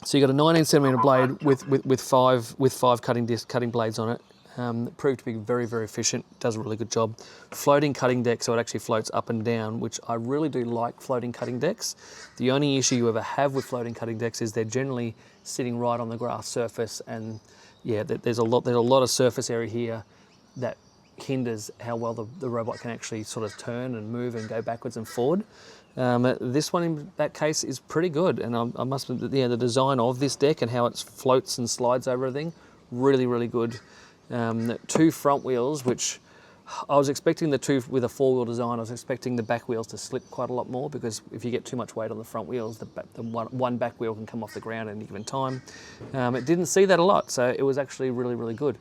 So you got a 19 centimeter blade with five cutting blades on it. It proved to be very, very efficient. Does a really good job. Floating cutting deck, so it actually floats up and down, which I really do like floating cutting decks. The only issue you ever have with floating cutting decks is they're generally sitting right on the grass surface, and yeah, there's a lot of surface area here that hinders how well the robot can actually sort of turn and move and go backwards and forward. This one in that case is pretty good, and I must admit, the design of this deck and how it floats and slides over everything, really, really good. 2 front wheels, which I was expecting the 2 with a 4-wheel design. I was expecting the back wheels to slip quite a lot more, because if you get too much weight on the front wheels, the one back wheel can come off the ground at any given time. It didn't see that a lot, so it was actually really, really good.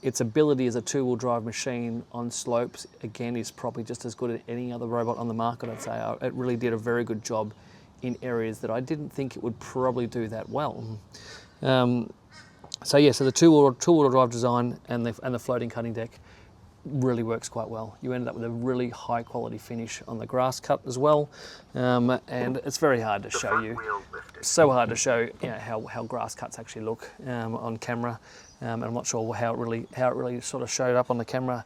Its ability as a 2-wheel drive machine on slopes, again, is probably just as good as any other robot on the market, I'd say. It really did a very good job in areas that I didn't think it would probably do that well. So yeah, so the two-wheel drive design and the floating cutting deck really works quite well. You ended up with a really high quality finish on the grass cut as well, and it's very hard to show you. So hard to show, you know, how grass cuts actually look on camera, and I'm not sure how it really sort of showed up on the camera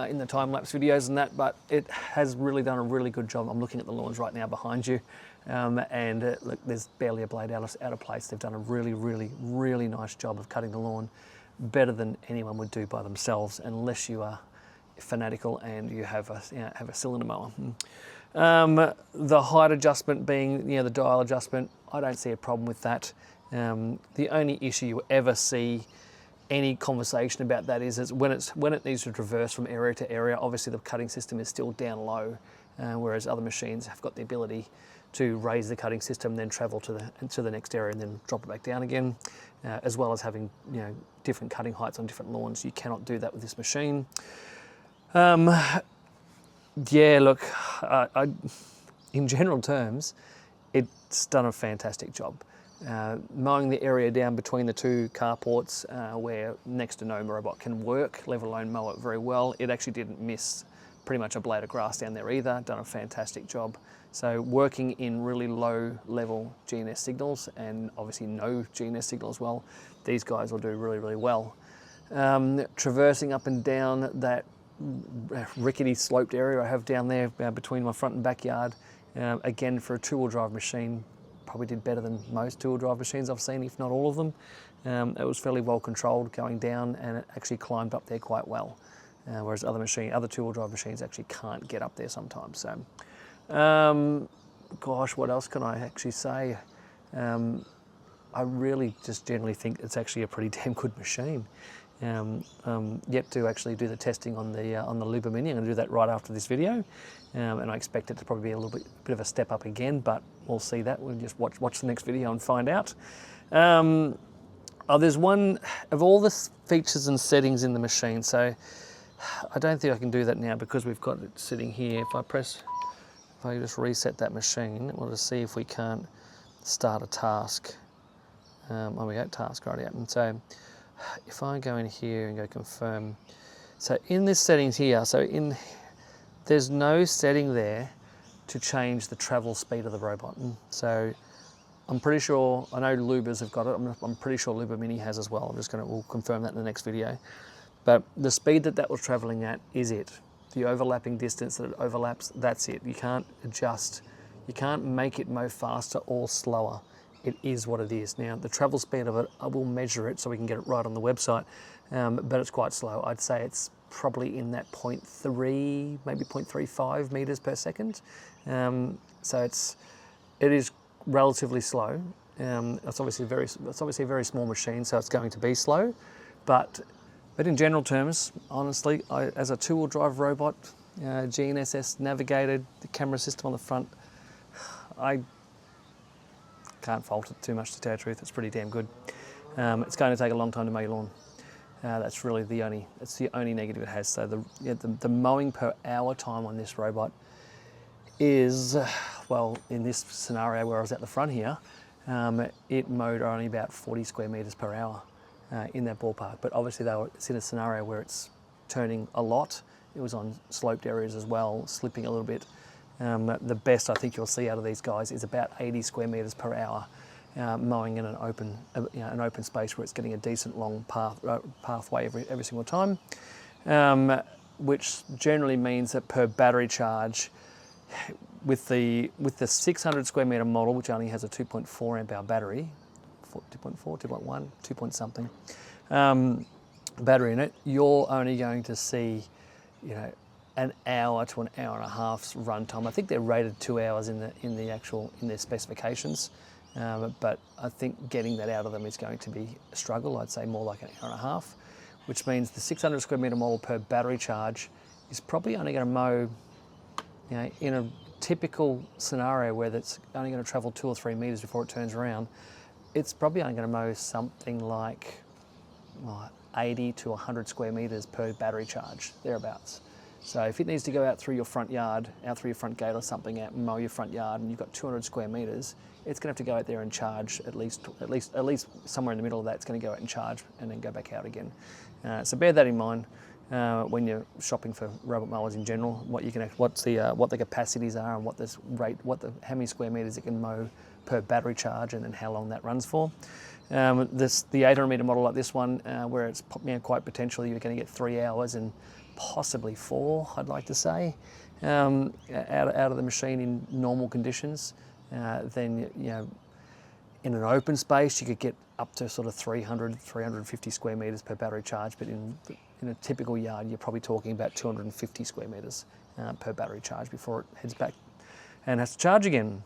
in the time-lapse videos and that, but it has really done a really good job. I'm looking at the lawns right now behind you, and look, there's barely a blade out of place. They've done a really, really, really nice job of cutting the lawn, better than anyone would do by themselves, unless you are fanatical and you have a cylinder mower. The height adjustment being, the dial adjustment, I don't see a problem with that. The only issue you ever see any conversation about that is when it needs to traverse from area to area. Obviously the cutting system is still down low, whereas other machines have got the ability to raise the cutting system, then travel to the next area and then drop it back down again, as well as having different cutting heights on different lawns. You cannot do that with this machine. Yeah, look, in general terms, it's done a fantastic job. Mowing the area down between the two carports where next to no robot can work, let alone mow it very well. It actually didn't miss pretty much a blade of grass down there either, done a fantastic job. So working in really low level GNS signals and obviously no GNS signal as well, these guys will do really, really well. Traversing up and down that rickety sloped area I have down there between my front and backyard, again for a two-wheel drive machine, probably did better than most two-wheel drive machines I've seen, if not all of them. It was fairly well controlled going down, and it actually climbed up there quite well, whereas other two-wheel drive machines actually can't get up there sometimes. So, gosh, what else can I actually say? I really just generally think it's actually a pretty damn good machine. Yet to actually do the testing on the LUBA Mini. I'm going to do that right after this video, and I expect it to probably be a little bit of a step up again, but we'll see that. We'll just watch the next video and find out. There's one of all the features and settings in the machine, so I don't think I can do that now because we've got it sitting here. If I just reset that machine, we'll just see if we can't start a task. Oh, we got task right out, and so if I go in here and go confirm, so in this settings here, there's no setting there to change the travel speed of the robot. So I'm pretty sure, I know LUBAs have got it, I'm pretty sure LUBA Mini has as well. We'll confirm that in the next video. But the speed that was traveling at is it. The overlapping distance that it overlaps, that's it. You can't adjust, you can't make it move faster or slower. It is what it is. Now, the travel speed of it, I will measure it so we can get it right on the website, but it's quite slow. I'd say it's probably in that 0.3, maybe 0.35 meters per second. So it is relatively slow. It's obviously a very small machine, so it's going to be slow. But in general terms, honestly, as a two-wheel drive robot, GNSS navigated, the camera system on the front, I can't fault it too much, to tell you the truth. It's pretty damn good. It's going to take a long time to mow your lawn. That's really the only negative it has. So the mowing per hour time on this robot is, well, in this scenario where I was at the front here, it mowed only about 40 square meters per hour in that ballpark. But obviously it's in a scenario where it's turning a lot. It was on sloped areas as well, slipping a little bit. The best I think you'll see out of these guys is about 80 square meters per hour, mowing in an open space where it's getting a decent long pathway every single time, which generally means that per battery charge, with the 600 square meter model, which only has a 2.4 amp hour battery, 2.4, 2.1, 2 point something battery in it, you're only going to see, an hour to an hour and a half's runtime. I think they're rated 2 hours in their specifications, but I think getting that out of them is going to be a struggle. I'd say more like an hour and a half, which means the 600 square meter model per battery charge is probably only going to mow, in a typical scenario where that's only going to travel 2 or 3 meters before it turns around, it's probably only going to mow something like 80 to 100 square meters per battery charge, thereabouts. So if it needs to go out through your front yard, out through your front gate or something, out and mow your front yard, and you've got 200 square meters, it's going to have to go out there and charge at least somewhere in the middle of that. It's going to go out and charge and then go back out again. So bear that in mind when you're shopping for robot mowers in general. What the capacities are and how many square meters it can mow per battery charge, and then how long that runs for. The 800 meter model like this one, where it's quite potentially you're going to get 3 hours and possibly 4, I'd like to say, out of the machine in normal conditions. Then in an open space you could get up to sort of 350 square meters per battery charge, but in a typical yard you're probably talking about 250 square meters per battery charge before it heads back and has to charge again.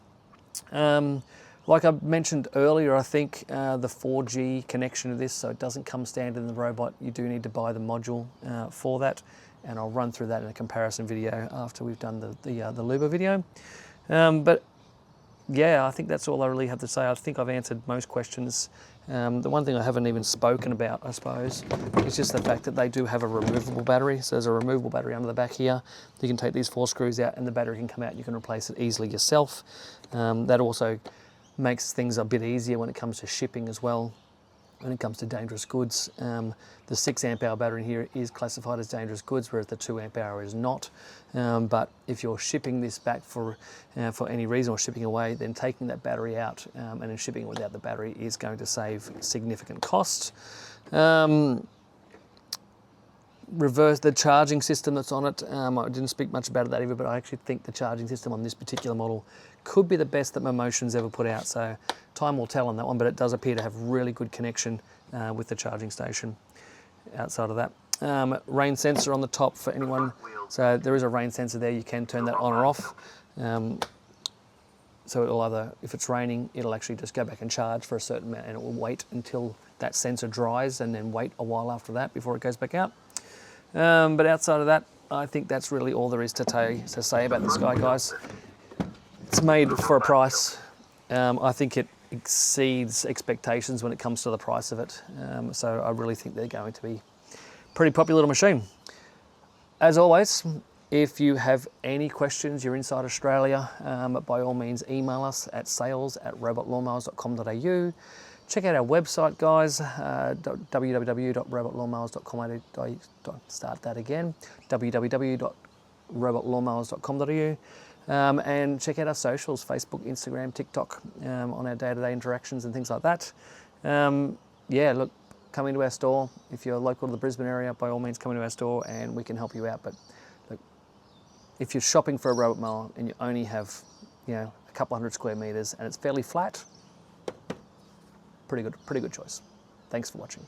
Like I mentioned earlier, I think the 4G connection of this, so it doesn't come standard in the robot. You do need to buy the module for that, and I'll run through that in a comparison video after we've done the LUBA video. But yeah, I think that's all I really have to say. I think I've answered most questions. The one thing I haven't even spoken about, I suppose, is just the fact that they do have a removable battery. So there's a removable battery under the back here. You can take these 4 screws out and the battery can come out. You can replace it easily yourself. That also makes things a bit easier when it comes to shipping as well. When it comes to dangerous goods, the 6 amp hour battery here is classified as dangerous goods, whereas the 2 amp hour is not. But if you're shipping this back for any reason or shipping away, then taking that battery out and then shipping it without the battery is going to save significant costs. Reverse the charging system that's on it. I didn't speak much about that either, but I actually think the charging system on this particular model could be the best that Mammotion's ever put out. So time will tell on that one, but it does appear to have really good connection with the charging station. Outside of that, rain sensor on the top for anyone. So there is a rain sensor there. You can turn that on or off. So it'll either, if it's raining, it'll actually just go back and charge for a certain amount, and it will wait until that sensor dries and then wait a while after that before it goes back out. But outside of that, I think that's really all there is to say about this guy, guys. It's made for a price. I think it exceeds expectations when it comes to the price of it. So I really think they're going to be a pretty popular little machine. As always, if you have any questions, you're inside Australia, by all means email us at sales@robotlawnmowers.com.au. Check out our website, guys, www.robotlawnmowers.com.au. Start that again, www.robotlawnmowers.com.au. And check out our socials, Facebook, Instagram, TikTok, on our day-to-day interactions and things like that. Yeah, look, come into our store. If you're local to the Brisbane area, by all means come into our store and we can help you out. But look, if you're shopping for a robot mower and you only have, a couple 100 square meters and it's fairly flat, pretty good choice. Thanks for watching.